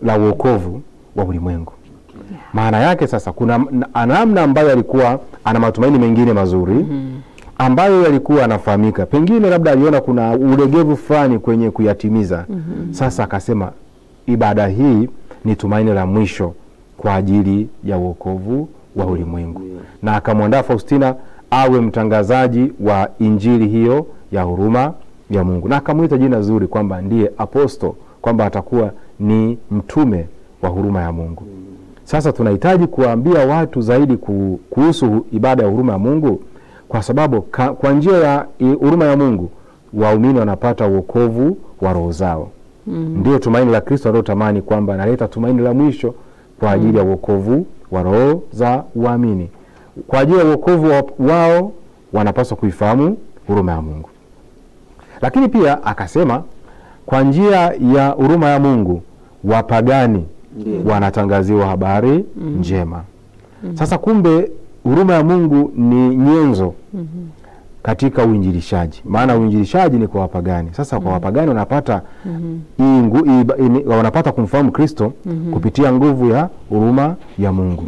B: la wokovu wa ulimwengu. Maana yake sasa kuna namna ambayo alikuwa ana matumaini mengine mazuri ambayo yalikuwa anafahamika. Pengine labda aliona kuna ulegevu fulani kwenye kuyatimiza. Sasa akasema ibada hii ni tumaini la mwisho kwa ajili ya wokovu wa ulimwengu. Na akamwandaa Faustina awe mtangazaji wa injili hiyo ya huruma ya Mungu. Na akamuita jina zuri kwamba ndiye aposto, kwamba atakuwa ni mtume wa huruma ya Mungu. Sasa tunahitaji kuambia watu zaidi kuhusu ibada ya huruma ya Mungu, kwa sababu kwa njia ya huruma ya Mungu waumini wanapata wokovu wa roho zao. Ndio tumaini la Kristo alilotamani kwamba analeta tumaini la mwisho kwa ajili ya wokovu wa roho za waamini. Kwa ajili ya wokovu wao wanapaswa kuifahamu huruma ya Mungu. Lakini pia akasema kwa njia ya huruma ya Mungu wapagani wanatangaziwa habari njema. Sasa kumbe huruma ya Mungu ni nyenzo katika uinjilishaji. Maana uinjilishaji ni kwa wapagani. Sasa kwa wapagani wanapata wanapata kumfahamu Kristo kupitia nguvu ya huruma ya Mungu.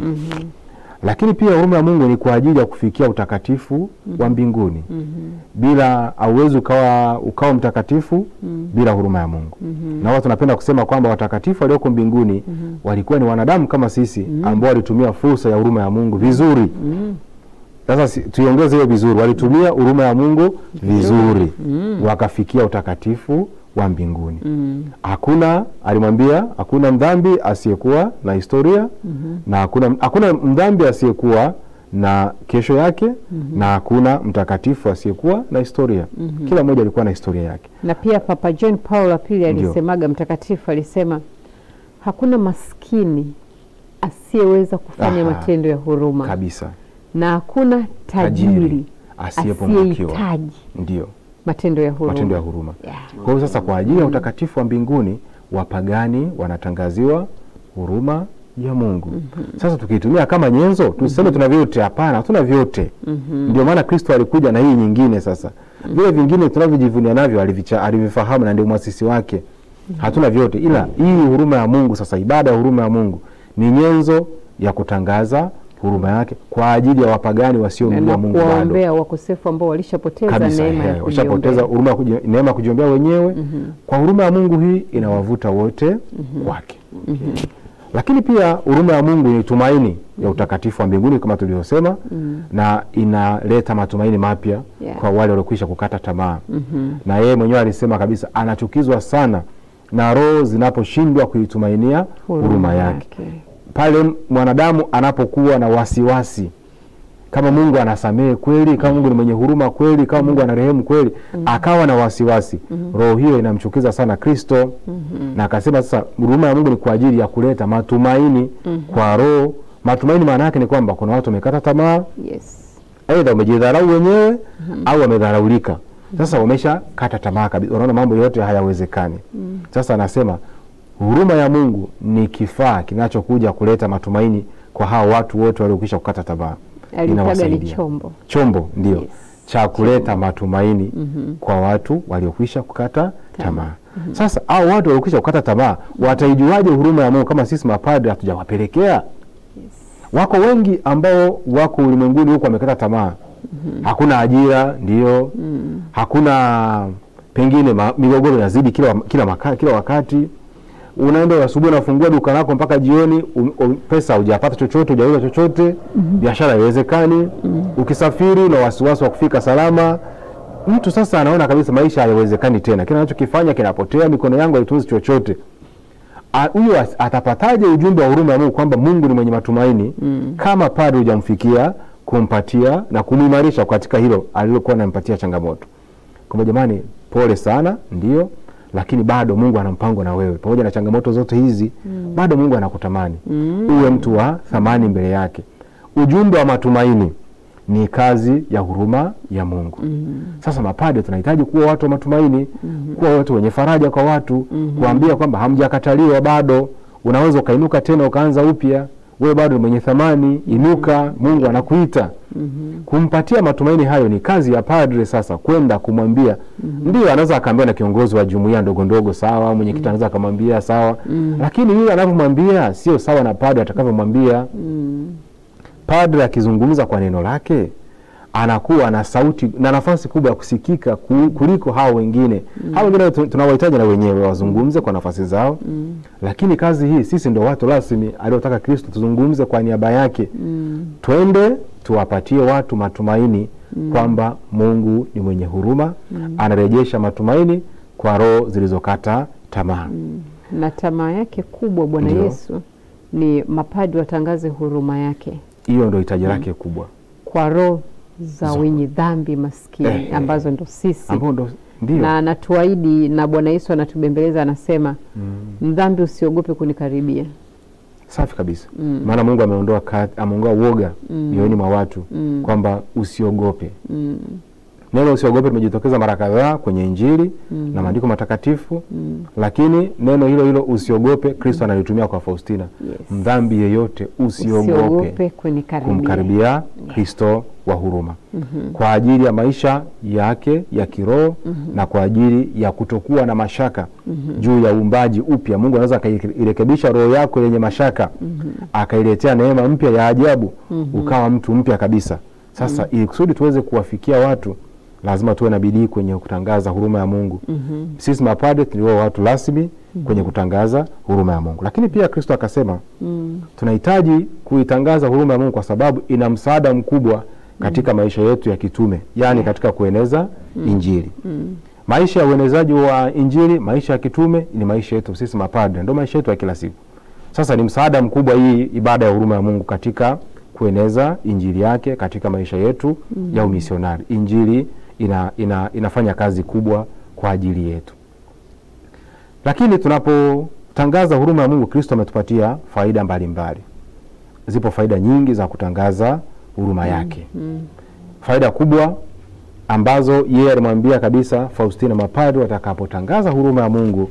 B: Lakini pia huruma ya Mungu ni kwa ajili ya kufikia utakatifu wa mbinguni. Bila hauwezi ukawa mtakatifu bila huruma ya Mungu. Na watu tunapenda kusema kwamba watakatifu walioko mbinguni walikuwa ni wanadamu kama sisi ambao walitumia fursa ya huruma ya Mungu vizuri. Sasa tuiongeze hiyo vizuri, walitumia huruma ya Mungu vizuri wakafikia utakatifu wa mbinguni. Alimwambia hakuna mdhambi asiyekuwa na historia na hakuna mdhambi asiyekuwa na kesho yake na hakuna mtakatifu asiyekuwa na historia. Kila mmoja alikuwa na historia yake.
C: Na pia Papa John Paul wa pili alisemaga, mtakatifu alisema hakuna maskini asiyeweza kufanya matendo ya huruma.
B: Kabisa.
C: Na hakuna tajiri asiyepungukiwa.
B: Ndio
C: matendo ya huruma.
B: Yeah. Kwa hiyo sasa kwa ajili ya utakatifu wa mbinguni, wapagani wanatangaziwa huruma ya Mungu. Sasa tukitumia kama nyenzo, tuseme tuna vyote? Hapana, hatuna vyote. Ndio maana Kristo alikuja na hii nyingine sasa. Vile vingine tunavyojivunia navyo alivifahamu na ndio muasisi wake. Hatuna vyote, ila hii huruma ya Mungu sasa, ibada ya huruma ya Mungu ni nyenzo ya kutangaza huruma yake kwa ajili ya wapagani wasiomjua Mungu bado.
C: Kuombea wakosefu ambao walishapoteza
B: neema ya kujiombea wenyewe. Kwa huruma ya Mungu hii inawavuta wote kwake. Lakini pia huruma ya Mungu ni tumaini ya utakatifu wa mbinguni kama tulivyosema, na inaleta matumaini mapya kwa wale waliokwisha kukata tamaa. Na yeye mwenyewe alisema kabisa anachukizwa sana na roho zinaposhindwa kuitumainia huruma yake. Pale mwanadamu anapokuwa na wasiwasi kama Mungu anasamehe kweli, kama Mungu ni mwenye huruma kweli, kama Mungu anarehemu kweli, akawa na wasiwasi, roho hiyo inamchukiza sana Kristo. Na akasema sasa huruma ya Mungu ni kwa ajili ya kuleta matumaini kwa roho. Matumaini maana yake ni kwamba kuna watu wamekata tamaa, aidha wamejidharau wenyewe au wamedharaulika. Sasa wamesha kata tamaa kabisa, wanaona mambo yote hayawezekani. Sasa anasema huruma ya Mungu ni kifaa kinachokuja kuleta matumaini kwa hao watu wote waliokwisha kukata tamaa.
C: Inawasaidia.
B: Chombo ndio cha kuleta matumaini kwa watu waliokwisha kukata tamaa. Sasa hao watu waliokwisha kukata tamaa wataijuaje huruma ya Mungu kama sisi mapadri hatujawapelekea? Wako wengi ambao wako ulimwenguni huko wamekata tamaa. Hakuna ajira, ndio. Hakuna, pengine migogoro yazidi kila wakati. Unaenda asubuhi unafungua duka lako mpaka jioni, pesa hujapata chochote, hujauza chochote, biashara haiwezekani. Ukisafiri na wasiwasi wa kufika salama. Mtu sasa anaona kabisa maisha hayawezekani tena. Kile anachokifanya kinapotea, mikono yangu haitunzi chochote. Huyo atapataje ujumbe wa huruma ya Mungu kwamba Mungu ni mwenye matumaini kama padri hujamfikia kumpatia na kumuimarisha katika hilo alilokuwa anampatia changamoto? Kwa jamani, pole sana, ndio, lakini bado Mungu ana mpango na wewe. Pamoja na changamoto zote hizi, bado Mungu anakutamani uwe mtu wa thamani mbele yake. Ujumbe wa matumaini ni kazi ya huruma ya Mungu. Sasa mapadri tunahitaji kuwa watu wa matumaini, kuwa watu wenye faraja kwa watu, kuambia kwamba hamjakataliwa bado, unaweza ukainuka tena ukaanza upya, wewe bado mwenye thamani, inuka, Mungu anakuita. Kumpatia matumaini hayo ni kazi ya padri sasa, kwenda kumwambia. Ndio anaweza akaambia na kiongozi wa jumuiya ndogo ndogo, sawa, mwenyekiti anaweza akamwambia sawa, lakini yule anapomwambia sio sawa na padri atakavyomwambia. Padri akizungumza kwa neno lake anakuwa na sauti na nafasi kubwa ya kusikika kuliko hao wengine. Hao wengine tunawahitaji na wenyewe wazungumze kwa nafasi zao. Lakini kazi hii sisi ndio watu rasmi aliotaka Kristo tuzungumze kwa niaba yake. Twende tuwapatie watu matumaini kwamba Mungu ni mwenye huruma, anarejesha matumaini kwa roho zilizokata tamaa.
C: Na tamaa yake kubwa Bwana Yesu ni mapadri watangaze huruma yake.
B: Hiyo ndio hitaji lake kubwa
C: kwa roho za wenye dhambi maskini ambazo ndo sisi.
B: Ndio.
C: Na anatuahidi, na Bwana Yesu anatubembeleza, anasema mdhambi usiogope kunikaribia.
B: Safi kabisa. Maana Mungu ameondoa uoga mioyoni mwa watu kwamba usiogope. Neno usiogope limejitokeza mara kadhaa kwenye Injili na maandiko matakatifu, lakini neno hilo hilo usiogope Kristo analitumia kwa Faustina. Mdhambi yeyote usiogope kumkaribia Kristo wa huruma. Kwa ajili ya maisha yake ya kiroho na kwa ajili ya kutokuwa na mashaka juu ya uumbaji upya. Mungu anaweza akairekebisha roho yako yenye mashaka, akailetea neema mpya ya ajabu, ukawa mtu mpya kabisa. Sasa ili kusudi tuweze kuwafikia watu, lazima tuwe na bidii kwenye kutangaza huruma ya Mungu. Sisi mapadri ndio watu rasmi kwenye kutangaza huruma ya Mungu. Lakini pia Kristo akasema tunahitaji kuitangaza huruma ya Mungu kwa sababu ina msaada mkubwa katika maisha yetu ya kitume, yani katika kueneza Injili. Maisha ya uenezaji wa Injili, maisha ya kitume ni maisha yetu sisi mapadri, ndio maisha yetu ya kila siku. Sasa ni msaada mkubwa hii ibada ya huruma ya Mungu katika kueneza Injili yake katika maisha yetu ya umisionari. Injili inafanya kazi kubwa kwa ajili yetu. Lakini tunapotangaza huruma ya Mungu, Kristo ametupatia faida mbalimbali. Zipo faida nyingi za kutangaza huruma yake. Faida kubwa ambazo yeye alimwambia kabisa Faustina, mapadri watakapotangaza huruma ya Mungu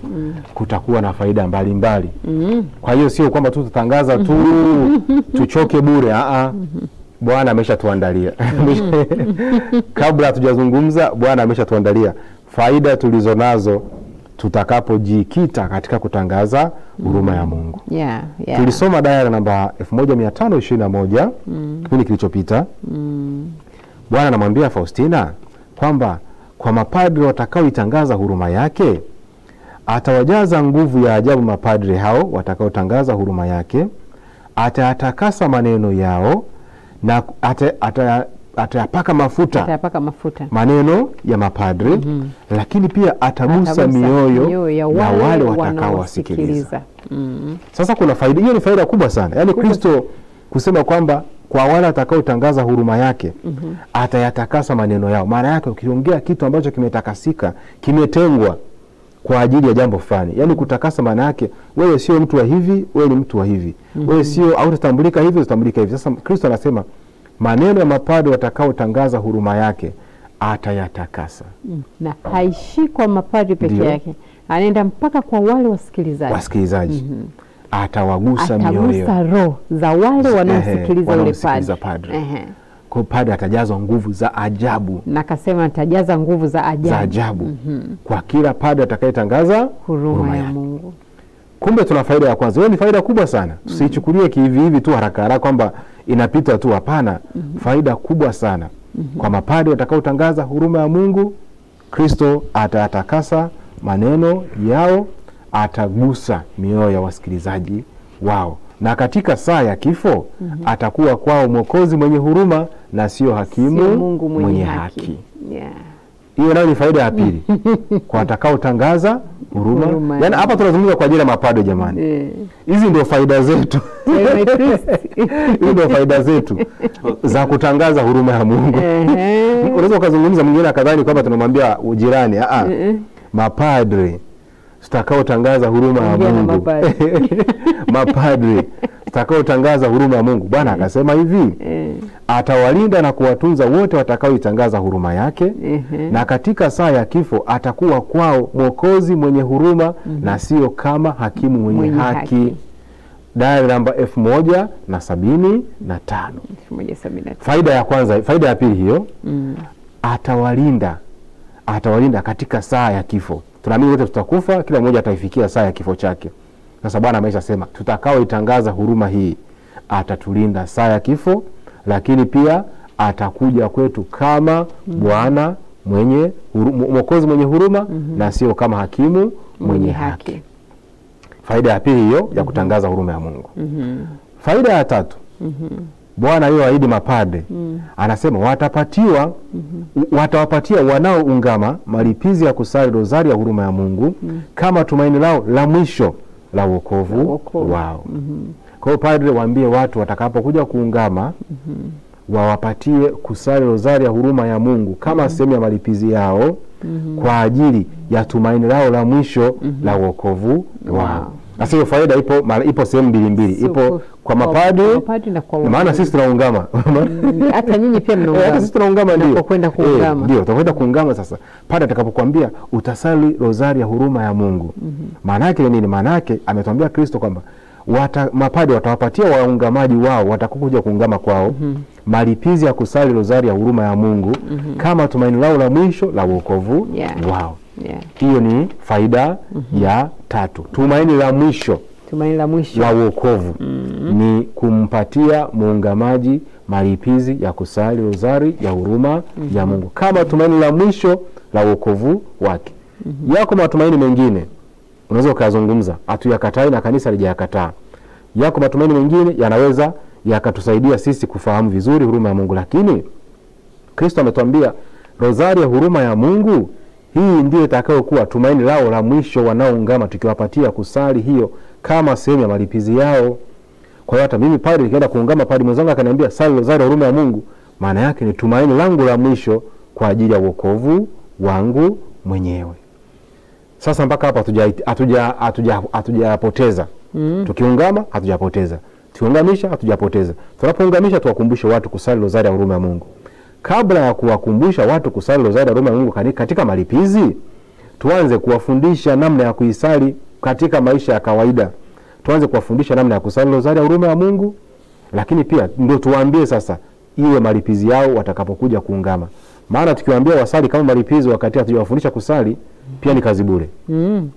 B: kutakuwa na faida mbalimbali. Kwa hiyo sio kwamba tu tutangaza tu tuchoke bure. Bwana ameshatuandalia. Kabla hatujazungumza, Bwana ameshatuandalia faida tulizonazo tutakapojikita katika kutangaza huruma ya Mungu. Tulisoma diary namba 1521 kipindi kilichopita. Bwana anamwambia Faustina kwamba kwa mapadri watakaoitangaza huruma yake atawajaza nguvu ya ajabu mapadri hao watakaotangaza huruma yake, atayatakasa maneno yao na atayapaka mafuta maneno ya mapadri, lakini pia atagusa mioyo ya wale watakaowasikiliza. Sasa kuna faida, hiyo ni faida kubwa sana. Yaani Kristo kusema kwamba kwa wale watakaotangaza huruma yake atayatakasa maneno yao. Maana yake ukiongea kitu ambacho kimetakasika, kimetengwa kwa ajili ya jambo fulani. Yaani kutakasa maana yake wewe sio mtu wa hivi, wewe ni mtu wa hivi. Wewe sio au utatambulika hivi, utatambulika hivi. Sasa Kristo anasema maneno ya mapadri watakaotangaza huruma yake atayatakasa.
C: Na haishi kwa mapadri peke yake. Anaenda mpaka kwa wale wasikilizaji. Atawagusa mioyo, roho za wale wanaosikiliza yule padri. Kwa padri atajazwa nguvu za ajabu. Na akasema atajaza nguvu za ajabu. Kwa kila padri atakayetangaza huruma ya Mungu. Kumbe tuna faida ya kwanza. Hiyo ni faida kubwa sana. Tusichukulie kihivi hivi tu haraka haraka kwamba inapita tu, hapana. Faida kubwa sana. Kwa mapadri watakaotangaza huruma ya Mungu, Kristo atayatakasa maneno yao, atagusa mioyo ya wasikilizaji wao. Na katika saa ya kifo atakuwa kwao mwokozi mwenye huruma na sio hakimu mwenye haki. Hiyo nayo ni faida ya pili. Kwa watakaotangaza huruma. Yaani hapa tunazungumza kwa ajili ya mapadri jamani. Hizi ndio faida zetu. Hizi ndio faida zetu za kutangaza huruma ya Mungu. Unaweza ukazungumza mwingine akadhani kwamba tunamwambia ujirani, mapadri tutakaotangaza huruma ya Mungu. Mapadri tutakaotangaza huruma ya Mungu. Bwana akasema hivi, atawalinda na kuwatunza wote watakaoitangaza huruma yake, na katika saa ya kifo atakuwa kwao mwokozi mwenye huruma na sio kama hakimu mwenye haki. Diary namba 1075. Faida ya kwanza, faida ya pili hiyo. Atawalinda katika saa ya kifo. Tunaamini wote tutakufa, kila mmoja ataifikia saa ya kifo chake. Sasa Bwana ameshasema tutakaoitangaza huruma hii atatulinda saa ya kifo, lakini pia atakuja kwetu kama Bwana mwenye mwokozi mwenye huruma na sio kama hakimu mwenye haki. Faida ya pili hiyo ya kutangaza huruma ya Mungu. Faida ya tatu. Bwana aliyoahidi mapadri, anasema watawapatia wanaoungama malipizi ya kusali rozari ya huruma ya Mungu kama tumaini lao la mwisho la wokovu wao. Kwa hiyo padri waambie watu watakapokuja kuungama wawapatie kusali rozari ya huruma ya Mungu kama sehemu ya malipizi yao kwa ajili ya tumaini lao la mwisho la wokovu wao. Sasa hiyo faida ipo sehemu mbili. Ipo kwa mapadri na kwa maana sisi tunaungama. Hata nyinyi pia mnaungama.
B: Hata sisi tunaungama ndio.
C: Kwenda kuungama.
B: Ndio, tutakwenda kuungama sasa. Padri atakapokuambia utasali rozari ya huruma ya Mungu. Maana yake nini? Maana yake ametuambia Kristo kwamba mapadri watawapatia waungamaji wao watakokuja kuungama kwao malipizi ya kusali rozari ya huruma ya Mungu kama tumaini lao la mwisho la wokovu wao. Hiyo ni faida ya tatu. Tumaini la mwisho la wokovu ni kumpatia muungamaji malipizi ya kusali rozari ya huruma ya Mungu kama tumaini la mwisho la wokovu wake. Yako matumaini mengine unaweza ukazungumza, hatuyakatai na kanisa lijayakataa. Yako matumaini mengine yanaweza yakatusaidia sisi kufahamu vizuri huruma ya Mungu, lakini Kristo ametuambia rozari ya huruma ya Mungu hii ndio itakayokuwa tumaini lao la mwisho wanaoungama, tukiwapatia kusali hiyo kama sehemu ya malipizi yao. Kwa hiyo hata mimi padri nikienda kuungama, padri mwenzangu akaniambia sali rozari ya huruma ya Mungu, maana yake ni tumaini langu la mwisho kwa ajili ya wokovu wangu mwenyewe. Sasa mpaka hapa hatujapoteza. Tukiungama hatujapoteza. Tukiungamisha hatujapoteza. Tunapoungamisha tuwakumbushe watu kusali rozari ya huruma ya Mungu kabla ya kuwakumbusha watu kusali rozari ya huruma ya Mungu katika malipizi, tuanze kuwafundisha namna ya kuisali katika maisha ya kawaida. Tuanze kuwafundisha namna ya kusali rozari ya huruma ya Mungu, lakini pia ndio tuwaambie sasa iwe malipizi yao watakapokuja kuungama. Maana tukiwaambia wasali kama malipizi wakati hatujawafundisha kusali, pia ni kazi bure.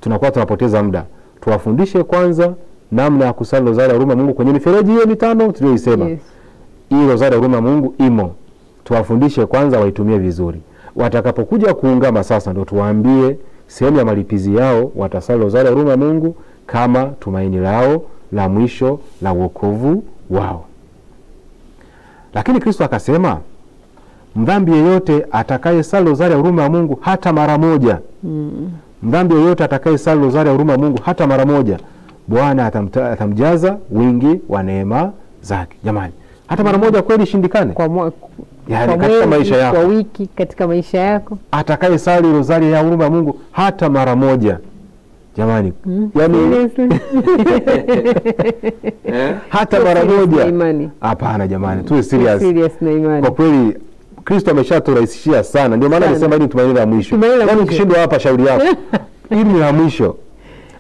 B: Tunakuwa tunapoteza muda. Tuwafundishe kwanza namna ya kusali rozari ya huruma ya Mungu kwenye mifereji hiyo mitano tuliyoisema. Yes. Hii rozari ya huruma ya Mungu imo. Tuwafundishe kwanza waitumie vizuri. Watakapokuja kuungama sasa ndio tuwaambie sehemu ya malipizi yao watasali rozari ya huruma ya Mungu kama tumaini lao la mwisho la wokovu wao. Lakini Kristo akasema, mdhambi yeyote atakaye sali rozari ya huruma ya Mungu hata mara moja, mdhambi yeyote atakaye sali rozari ya huruma ya Mungu hata mara moja, Bwana atamjaza wingi wa neema zake. Jamani, hata mara moja kweli shindikane? Yani kwa katika maisha yako,
C: kwa wiki, katika maisha yako,
B: atakaye sali rozari ya huruma ya Mungu hata mara moja. Jamani, yani hata mara moja. Hapana jamani, tuwe serious
C: na imani.
B: Kwa kweli Kristo ameshaturahisishia sana. Ndio maana alisema hili tumaini la mwisho. Yaani ukishindwa hapa shauri yako. Hili ni la mwisho.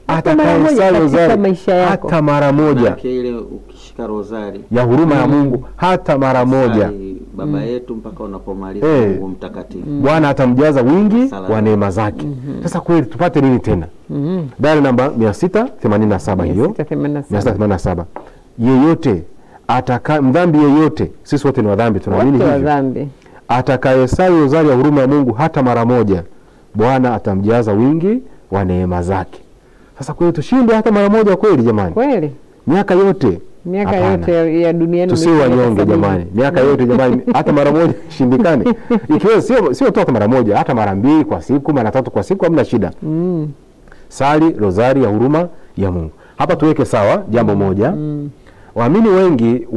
B: Atakaye sali rozari hata mara moja.
A: Ile ukishika rozari
B: ya huruma ya Mungu hata mara moja,
A: Baba yetu mpaka unapomaliza Mungu mtakatifu,
B: Bwana atamjaza wingi wa neema zake. Sasa kweli tupate nini tena? Dali namba 687 hiyo. 687. Yeyote mdhambi yeyote, sisi wote ni wadhambi, tunaamini hivyo. Atakaye sali rozari ya huruma ya Mungu hata mara moja, Bwana atamjaza wingi wa neema zake. Sasa kweli tushinde hata mara moja kweli jamani?
C: Kweli.
B: Miaka yote
C: ya duniani
B: tusiwe wanyonge jamani. Miaka yote jamani, hata mara moja shindikane. Ikiwa sio tu hata mara moja, hata mara 2 kwa siku, mara 3 kwa siku, hamna shida. Sali rozari ya huruma ya Mungu. Hapa tuweke sawa jambo moja. Waamini wengi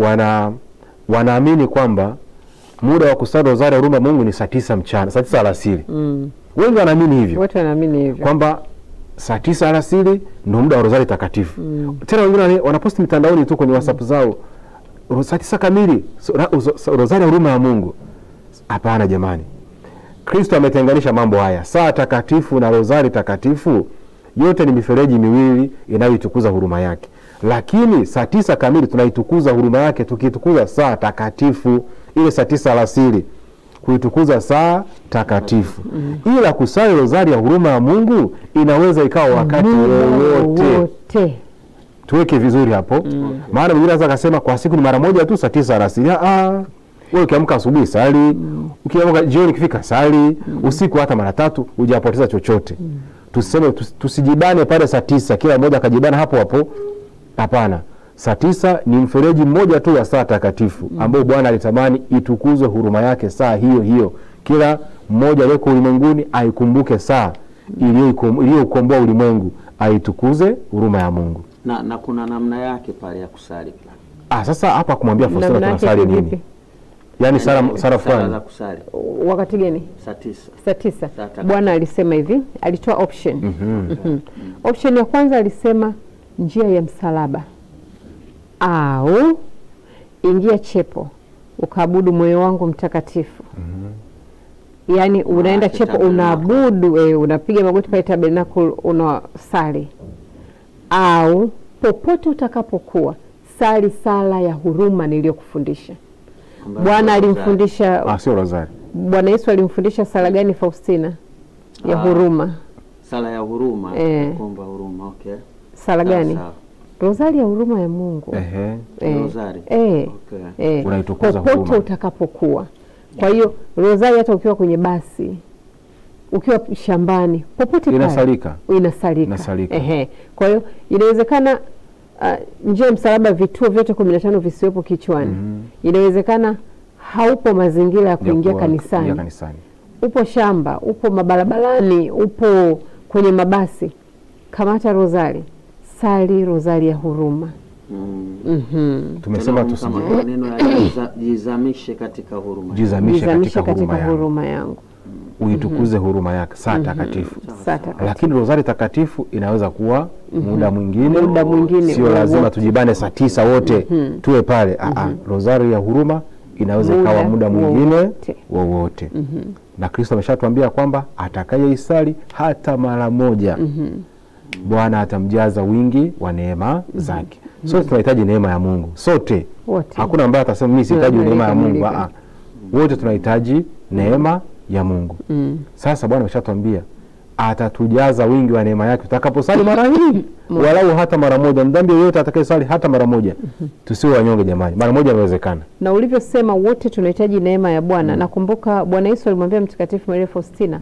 B: wanaamini kwamba muda wa kusali rozari ya huruma ya Mungu ni saa 9 mchana, saa 9 alasiri. Wengi wanaamini hivyo.
C: Wote wanaamini hivyo.
B: Kwamba saa 9 alasiri ndio muda wa rozari takatifu. Tena wengine wanaposti mitandaoni tu kwenye WhatsApp zao, saa 9 kamili rozari ya huruma ya Mungu. Hapana jamani. Kristo ametenganisha mambo haya. Saa takatifu na rozari takatifu yote ni mifereji miwili inayoitukuza huruma yake. Lakini saa 9 kamili tunaitukuza huruma yake tukitukuza saa takatifu, ile saa 9 alasiri kuitukuza saa takatifu. Ila kusali rozari ya huruma ya Mungu inaweza ikawa wakati wowote. Tuweke vizuri hapo. Maana mwingine anaweza akasema kwa siku ni mara moja tu saa 9 alasiri. Wewe ukiamka asubuhi sali, ukiamka jioni kifika sali, usiku hata mara 3 hujapoteza chochote. Tuseme tusijibane pale saa 9 kila mmoja akajibana hapo hapo. Hapana. Saa 9 ni mfereji mmoja tu wa saa takatifu ambao Bwana alitamani itukuzwe huruma yake saa hiyo hiyo. Kila mmoja aliyeko ulimwenguni aikumbuke saa iliyokomboa ulimwengu, aitukuze huruma ya Mungu.
A: Na kuna namna yake pale ya kusali.
B: Sasa hapa kumwambia Faustina tunasali nini? Yaani sala fulani.
C: Wakati gani? Saa 9. Bwana alisema hivi, alitoa option. Option ya kwanza alisema njia ya msalaba, au ingia chepo ukaabudu moyo wangu mtakatifu. Yaani unaenda chepo unaabudu, unapiga magoti pale tabernacle unasali, au popote utakapokuwa sali sala ya huruma niliyokufundisha. Bwana alimfundisha
B: sio rozari.
C: Bwana Yesu alimfundisha sala gani Faustina? Ya huruma.
A: Sala ya huruma, kuomba huruma. Okay.
C: Sala gani? Rozari ya huruma ya Mungu.
A: Rozari.
B: Unaitukuza
C: huruma popote utakapokuwa. Kwa hiyo rozari hata ukiwa kwenye basi, ukiwa shambani, popote
B: inasalika.
C: Kwa hiyo inawezekana njia ya msalaba vituo vyote 15 visiwepo kichwani. Inawezekana haupo mazingira ya kuingia kanisani. Upo shamba, upo mabarabarani, upo kwenye mabasi. Kamata rozari, sali rozari ya huruma.
B: Tumesema
A: maneno ya jizamishe katika huruma.
B: Jizamishe katika
C: huruma yangu.
B: Uitukuze huruma yake saa takatifu. Lakini rozari takatifu inaweza kuwa muda mwingine. Sio lazima tujibane saa 9 wote tuwe pale. Rozari ya huruma inaweza ikawa muda mwingine wowote. Na Kristo ameshatuambia kwamba atakayeisali hata mara moja Bwana atamjaza wingi wa neema zake. Sote tunahitaji neema ya Mungu. Sote. Hakuna ambaye atasema mimi sihitaji neema ya Mungu. Wote tunahitaji neema ya Mungu. Sasa Bwana ameshatuambia atatujaza wingi wa neema yake tutakaposali mara hii walau hata mara moja. Mdhambi yote atakayesali hata mara moja. Tusiwe wanyonge jamani. Mara moja inawezekana.
C: Na ulivyosema wote tunahitaji neema ya Bwana. Nakumbuka Bwana Yesu alimwambia Mtakatifu Maria Faustina,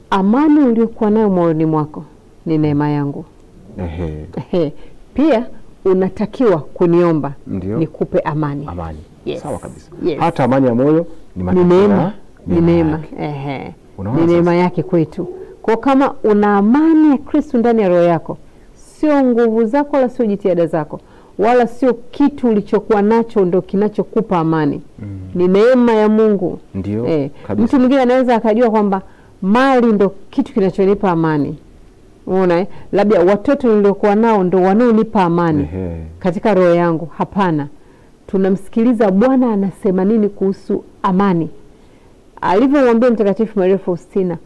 C: amani uliyokuwa nayo moyoni mwako ni neema yangu. Pia unatakiwa kuniomba nikupe amani.
B: Sawa kabisa. Hata amani ya moyo ni
C: neema. Ni neema yake kwetu. Kwa kama una amani ya Kristo ndani ya roho yako, sio nguvu zako wala sio jitihada zako, wala sio kitu ulichokuwa nacho ndio kinachokupa amani. Ni neema ya Mungu.
B: Ndio.
C: Mtu mwingine anaweza akajua kwamba mali ndio kitu kinachonipa amani. Unaona, labda watoto niliokuwa nao ndio wanaonipa amani katika roho yangu. Hapana. Tunamsikiliza Bwana anasema nini kuhusu amani. Alivyomwambia Mtakatifu Maria Faustina,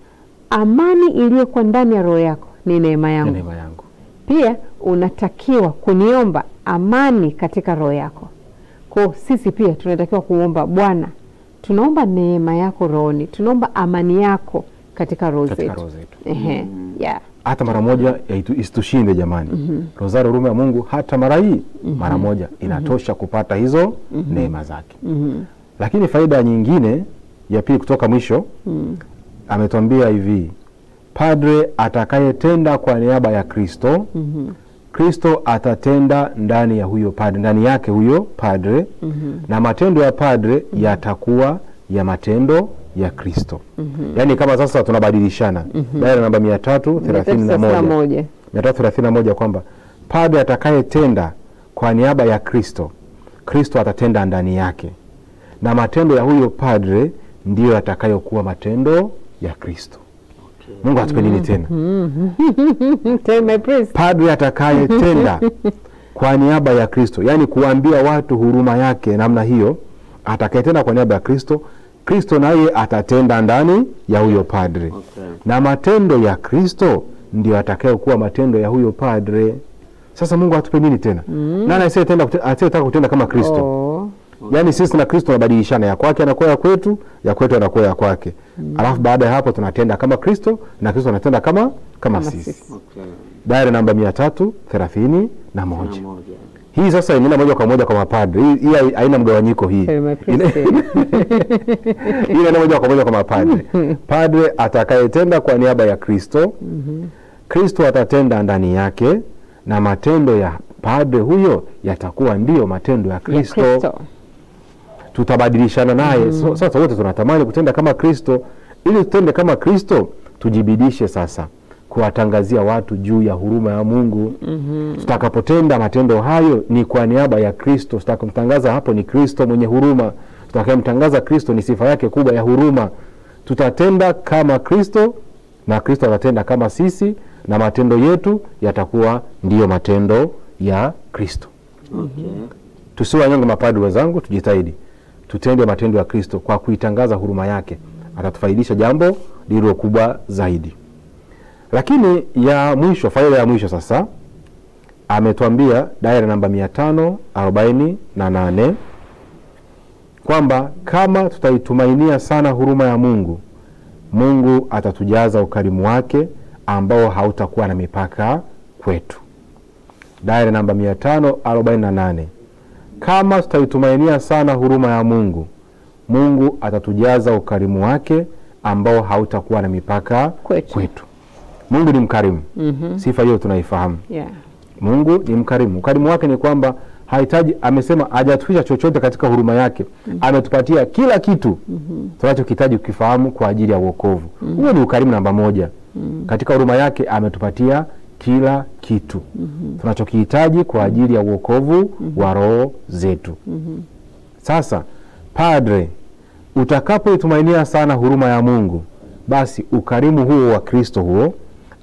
C: amani iliyokuwa ndani ya roho yako ni neema yangu. Pia unatakiwa kuniomba amani katika roho yako. Kwa sisi pia tunatakiwa kuomba Bwana, tunaomba neema yako rohoni, tunaomba amani yako katika roho zetu.
B: Hata mara moja isitushinde jamani. Rosario huruma ya Mungu hata mara hii mara moja inatosha kupata hizo neema zake. Lakini faida nyingine ya pili kutoka mwisho, ametuambia hivi, padre atakayetenda kwa niaba ya Kristo, Kristo atatenda ndani ya huyo padre, ndani yake huyo padre, na matendo ya padre yatakuwa ya matendo ya Kristo. Yaani kama sasa tunabadilishana. Daira namba 331. 331 kwamba padre atakayetenda kwa niaba ya Kristo, Kristo atatenda ndani yake, na matendo ya huyo padre ndiyo yatakayokuwa matendo ya Kristo. Mungu atupe nini tena? Padre atakayetenda kwa niaba ya Kristo, yani kuambia watu huruma yake namna hiyo, atakayetenda kwa niaba ya Kristo, Kristo naye atatenda ndani ya huyo padre. Na matendo ya Kristo ndio yatakayokuwa matendo ya huyo padre. Sasa Mungu atupe nini tena? Nani asiyetaka kutenda kama Kristo? Yaani sisi na Kristo tunabadilishana, ya kwake anakuwa ya kwetu, ya kwetu anakuwa ya kwake. Alafu baada ya hapo tunatenda kama Kristo na Kristo anatenda kama sisi. Daira namba 331. Hii sasa inaenda moja kwa moja kwa mapadre. Hii haina mgawanyiko hii. Hii inaenda moja kwa moja kwa mapadre. Padre atakayetenda kwa niaba ya Kristo, Kristo atatenda ndani yake, na matendo ya padre huyo yatakuwa ndio matendo ya Kristo. Tutabadilishana naye. Sasa wote tunatamani kutenda kama Kristo. Ili tutende kama Kristo, tujibidishe sasa kuwatangazia watu juu ya huruma ya Mungu. Tutakapotenda matendo hayo ni kwa niaba ya Kristo. Tutakamtangaza hapo ni Kristo mwenye huruma. Tutakayemtangaza Kristo ni sifa yake kubwa ya huruma. Tutatenda kama Kristo na Kristo atatenda kama sisi, na matendo yetu yatakuwa ndiyo matendo ya Kristo. Tusiwe wanyonge mapadri wenzangu, tujitahidi tutende matendo ya Kristo kwa kuitangaza huruma yake. Atatufaidisha jambo lilo kubwa zaidi. Lakini ya mwisho, faida ya mwisho sasa, ametuambia daira namba 548 kwamba kama tutaitumainia sana huruma ya Mungu, Mungu atatujaza ukarimu wake ambao hautakuwa na mipaka kwetu. Daira namba 548. Kama tutaitumainia sana huruma ya Mungu, Mungu atatujaza ukarimu wake ambao hautakuwa na mipaka kwetu. Mungu ni mkarimu. Sifa hiyo tunaifahamu. Mungu ni mkarimu. Ukarimu wake ni kwamba hahitaji, amesema hajatufisha chochote katika huruma yake. Ametupatia kila kitu tunachokihitaji kukifahamu kwa ajili ya wokovu. Huo ni ukarimu namba 1. Katika huruma yake ametupatia kila kitu tunachokihitaji kwa ajili ya wokovu wa roho zetu. Sasa padre, utakapoitumainia sana huruma ya Mungu, basi ukarimu huo wa Kristo huo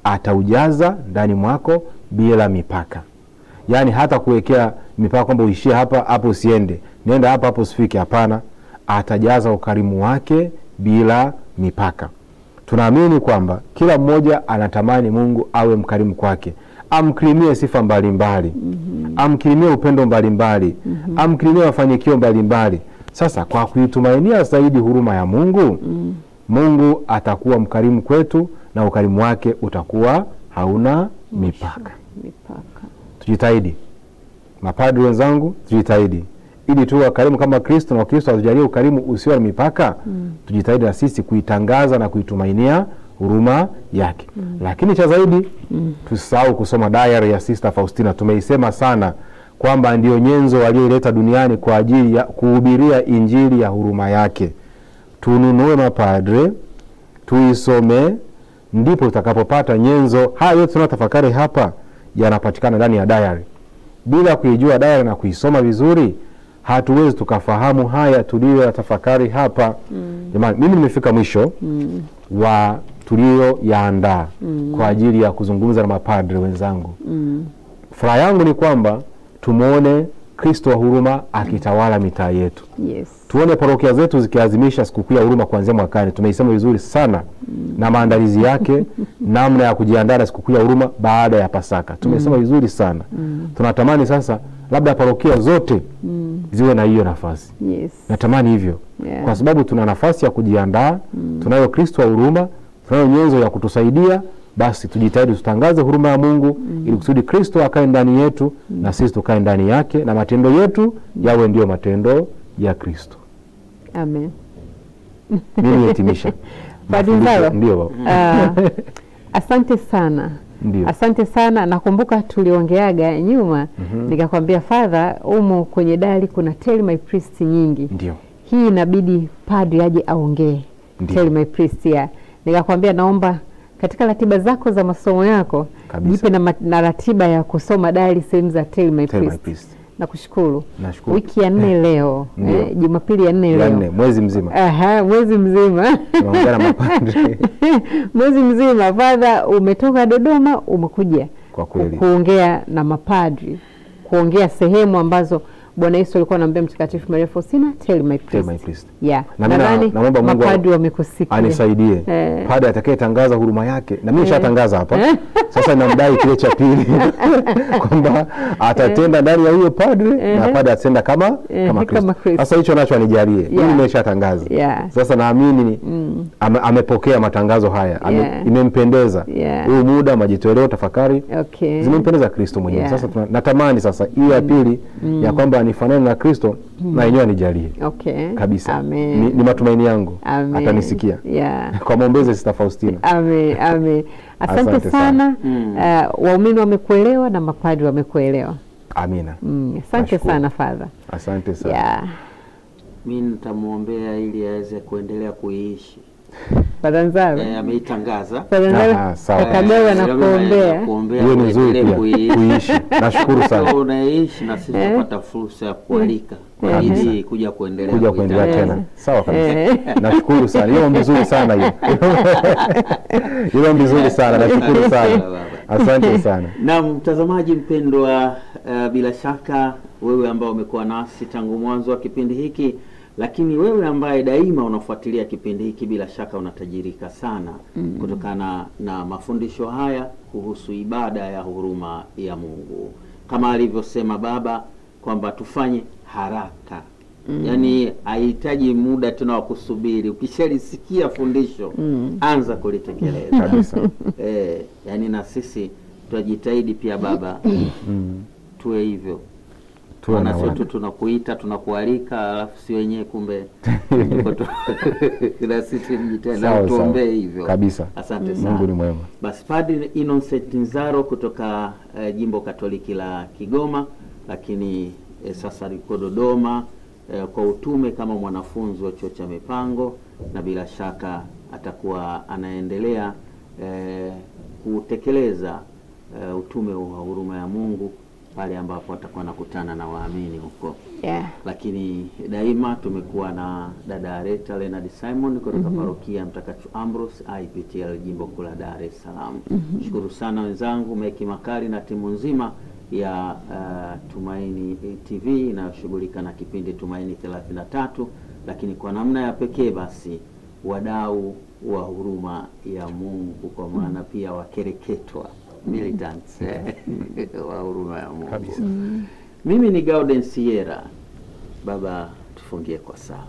B: ataujaza ndani mwako bila mipaka. Yaani hata kuwekea mipaka kwamba uishie hapa hapo usiende, nenda hapa hapo usifike, hapana. atajaza ukarimu wake bila mipaka. Tunaamini kwamba kila mmoja anatamani Mungu awe mkarimu kwake, amkirimie sifa mbalimbali, amkirimie upendo mbalimbali, amkirimie mafanikio mbalimbali. Sasa kwa kuitumainia zaidi huruma ya Mungu, Mungu atakuwa mkarimu kwetu na ukarimu wake utakuwa hauna mipaka. Tujitahidi mapadri wenzangu, tujitahidi ili tuwe wakarimu kama Kristo, na Kristo atujalie ukarimu usio na mipaka. Tujitahidi na sisi kuitangaza na kuitumainia huruma yake. Lakini cha zaidi, tusisahau kusoma diary ya Sister Faustina. Tumeisema sana kwamba ndio nyenzo aliyoleta duniani kwa ajili ya kuhubiria injili ya huruma yake. Tununue mapadre, tuisome, ndipo tutakapopata nyenzo. Haya yote tunatafakari hapa yanapatikana ndani ya diary. Bila kuijua diary na kuisoma vizuri, hatuwezi tukafahamu haya tulio tafakari hapa. Jamani, mimi nimefika mwisho wa tulio yaandaa kwa ajili ya kuzungumza na mapadre wenzangu. Furaha yangu ni kwamba tumuone Kristo wa huruma akitawala mitaa yetu. Tuone parokia zetu zikiazimisha sikukuu ya huruma kuanzia mwakani. Tumeisema vizuri sana na maandalizi yake, namna ya kujiandaa na sikukuu ya huruma baada ya Pasaka. Tumesema vizuri sana. Tunatamani sasa labda parokia zote ziwe na hiyo nafasi. Natamani hivyo. Kwa sababu tuna nafasi ya kujiandaa, tunayo Kristo wa huruma, tunayo nyenzo ya kutusaidia. Basi tujitahidi tutangaze huruma ya Mungu ili kusudi Kristo akae ndani yetu na sisi tukae ndani yake, na matendo yetu yawe ndio matendo ya Kristo.
C: Amen.
B: Mimi nitimisha. Ndio.
C: Asante sana.
B: Ndiyo.
C: Asante sana. Nakumbuka tuliongeaga nyuma, nikakwambia Father, umo kwenye diary kuna Tell My Priest nyingi.
B: Ndio.
C: Hii inabidi padri aje aongee. Tell My Priest ya. Nikakwambia naomba katika ratiba zako za masomo yako jipe na ratiba ya kusoma diary sehemu za Tell My Priest. Nakushukuru. Wiki ya 4 leo, Jumapili ya 4 leo.
B: Mwezi mzima.
C: Mwezi mzima.
B: Tunaongea na mapadri.
C: Mwezi mzima. Father, umetoka Dodoma umekuja
B: kwa kweli
C: kuongea na mapadri, kuongea sehemu ambazo Bwana Yesu alikuwa anamwambia Mtakatifu Maria Faustina, Tell My Priest.
B: Naomba Mungu
C: mapadri wamekusikia.
B: Anisaidie. Padri atakayetangaza huruma yake, na mimi nishatangaza hapa. Sasa namdai kile cha pili kwamba atatenda ndani ya huyo padri na padri atenda kama Kristo. Sasa hicho nacho anijalie. Mimi nimeshatangaza. Sasa naamini amepokea matangazo haya. Imempendeza. Huu muda majitoleo tafakari zimempendeza Kristo mwenyewe. Sasa natamani sasa hii ya pili ya kwamba nifanane na Kristo na yenyewe anijalie. Kabisa. Ni matumaini yangu. Atanisikia. Kwa maombezi Sister Faustina.
C: Amen. Asante sana. Waumini wamekuelewa na mapadri wamekuelewa.
B: Amina.
C: Asante sana Father.
B: Asante sana.
A: Mimi nitamuombea ili aweze kuendelea kuishi.
C: Padre
A: ameitangaza.
C: Akagawa na kuombea.
B: Hiyo ni nzuri kuishi. Nashukuru sana.
A: Unaishi na sisi tupata fursa ya kualika ili kuja kuendelea
B: tena. Sawa kabisa. Nashukuru sana. Hiyo ni nzuri sana hiyo. Hiyo ni nzuri sana. Nashukuru sana. Asante sana.
A: Na mtazamaji mpendwa, bila shaka wewe ambao umekuwa nasi tangu mwanzo wa kipindi hiki, lakini wewe ambaye daima unafuatilia kipindi hiki, bila shaka unatajirika sana kutokana na mafundisho haya kuhusu ibada ya huruma ya Mungu. Kama alivyosema Baba kwamba tufanye haraka. Yaani haihitaji muda tena wa kusubiri. Ukishalisikia fundisho, anza kulitekeleza.
B: Kabisa.
A: Yani na sisi tutajitahidi pia Baba. Tuwe hivyo. Wana sote tunakuita, tunakualika, alafu si wenyewe kumbe na sisi mjitahidi tuombe hivyo.
B: Kabisa.
A: Asante sana.
B: Mungu ni mwema.
A: Basi Padre Innocent Nzaro kutoka Jimbo Katoliki la Kigoma, lakini sasa yuko Dodoma kwa utume kama mwanafunzi wa chuo cha mipango, na bila shaka atakuwa anaendelea kutekeleza utume wa huruma ya Mungu pale ambapo atakuwa nakutana na waamini huko. Lakini daima tumekuwa na dada Areta Leonard Simon kutoka parokia Mtakatifu Ambrose IPTL Jimbo kuu la Dar es Salaam. Shukuru sana wenzangu Meki Makari na timu nzima ya Tumaini TV inayoshughulika na kipindi Tumaini 33 lakini kwa namna ya pekee basi wadau wa huruma ya Mungu, kwa maana pia wakereketwa militants wa huruma ya Mungu kabisa. Mimi ni Gauden Sierra. Baba, tufungie kwa sala.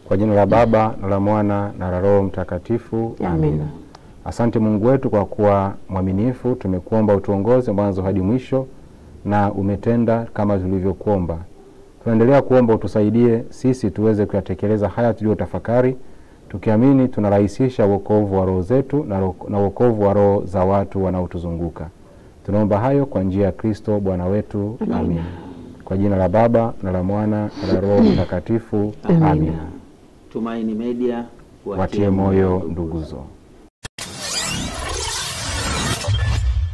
B: Kwa jina la Baba na la Mwana na la Roho Mtakatifu, amina. Asante Mungu wetu kwa kuwa mwaminifu. Tumekuomba utuongoze mwanzo hadi mwisho na umetenda kama tulivyokuomba. Tunaendelea kuomba utusaidie sisi tuweze kuyatekeleza haya tuliyotafakari, tukiamini tunarahisisha wokovu wa roho zetu na wokovu wa roho za watu wanaotuzunguka. Tunaomba hayo kwa njia ya Kristo Bwana wetu, amina. Kwa jina la Baba na la Mwana na la Roho Mtakatifu, amina.
A: Tumaini Media,
B: watie moyo nduguzo.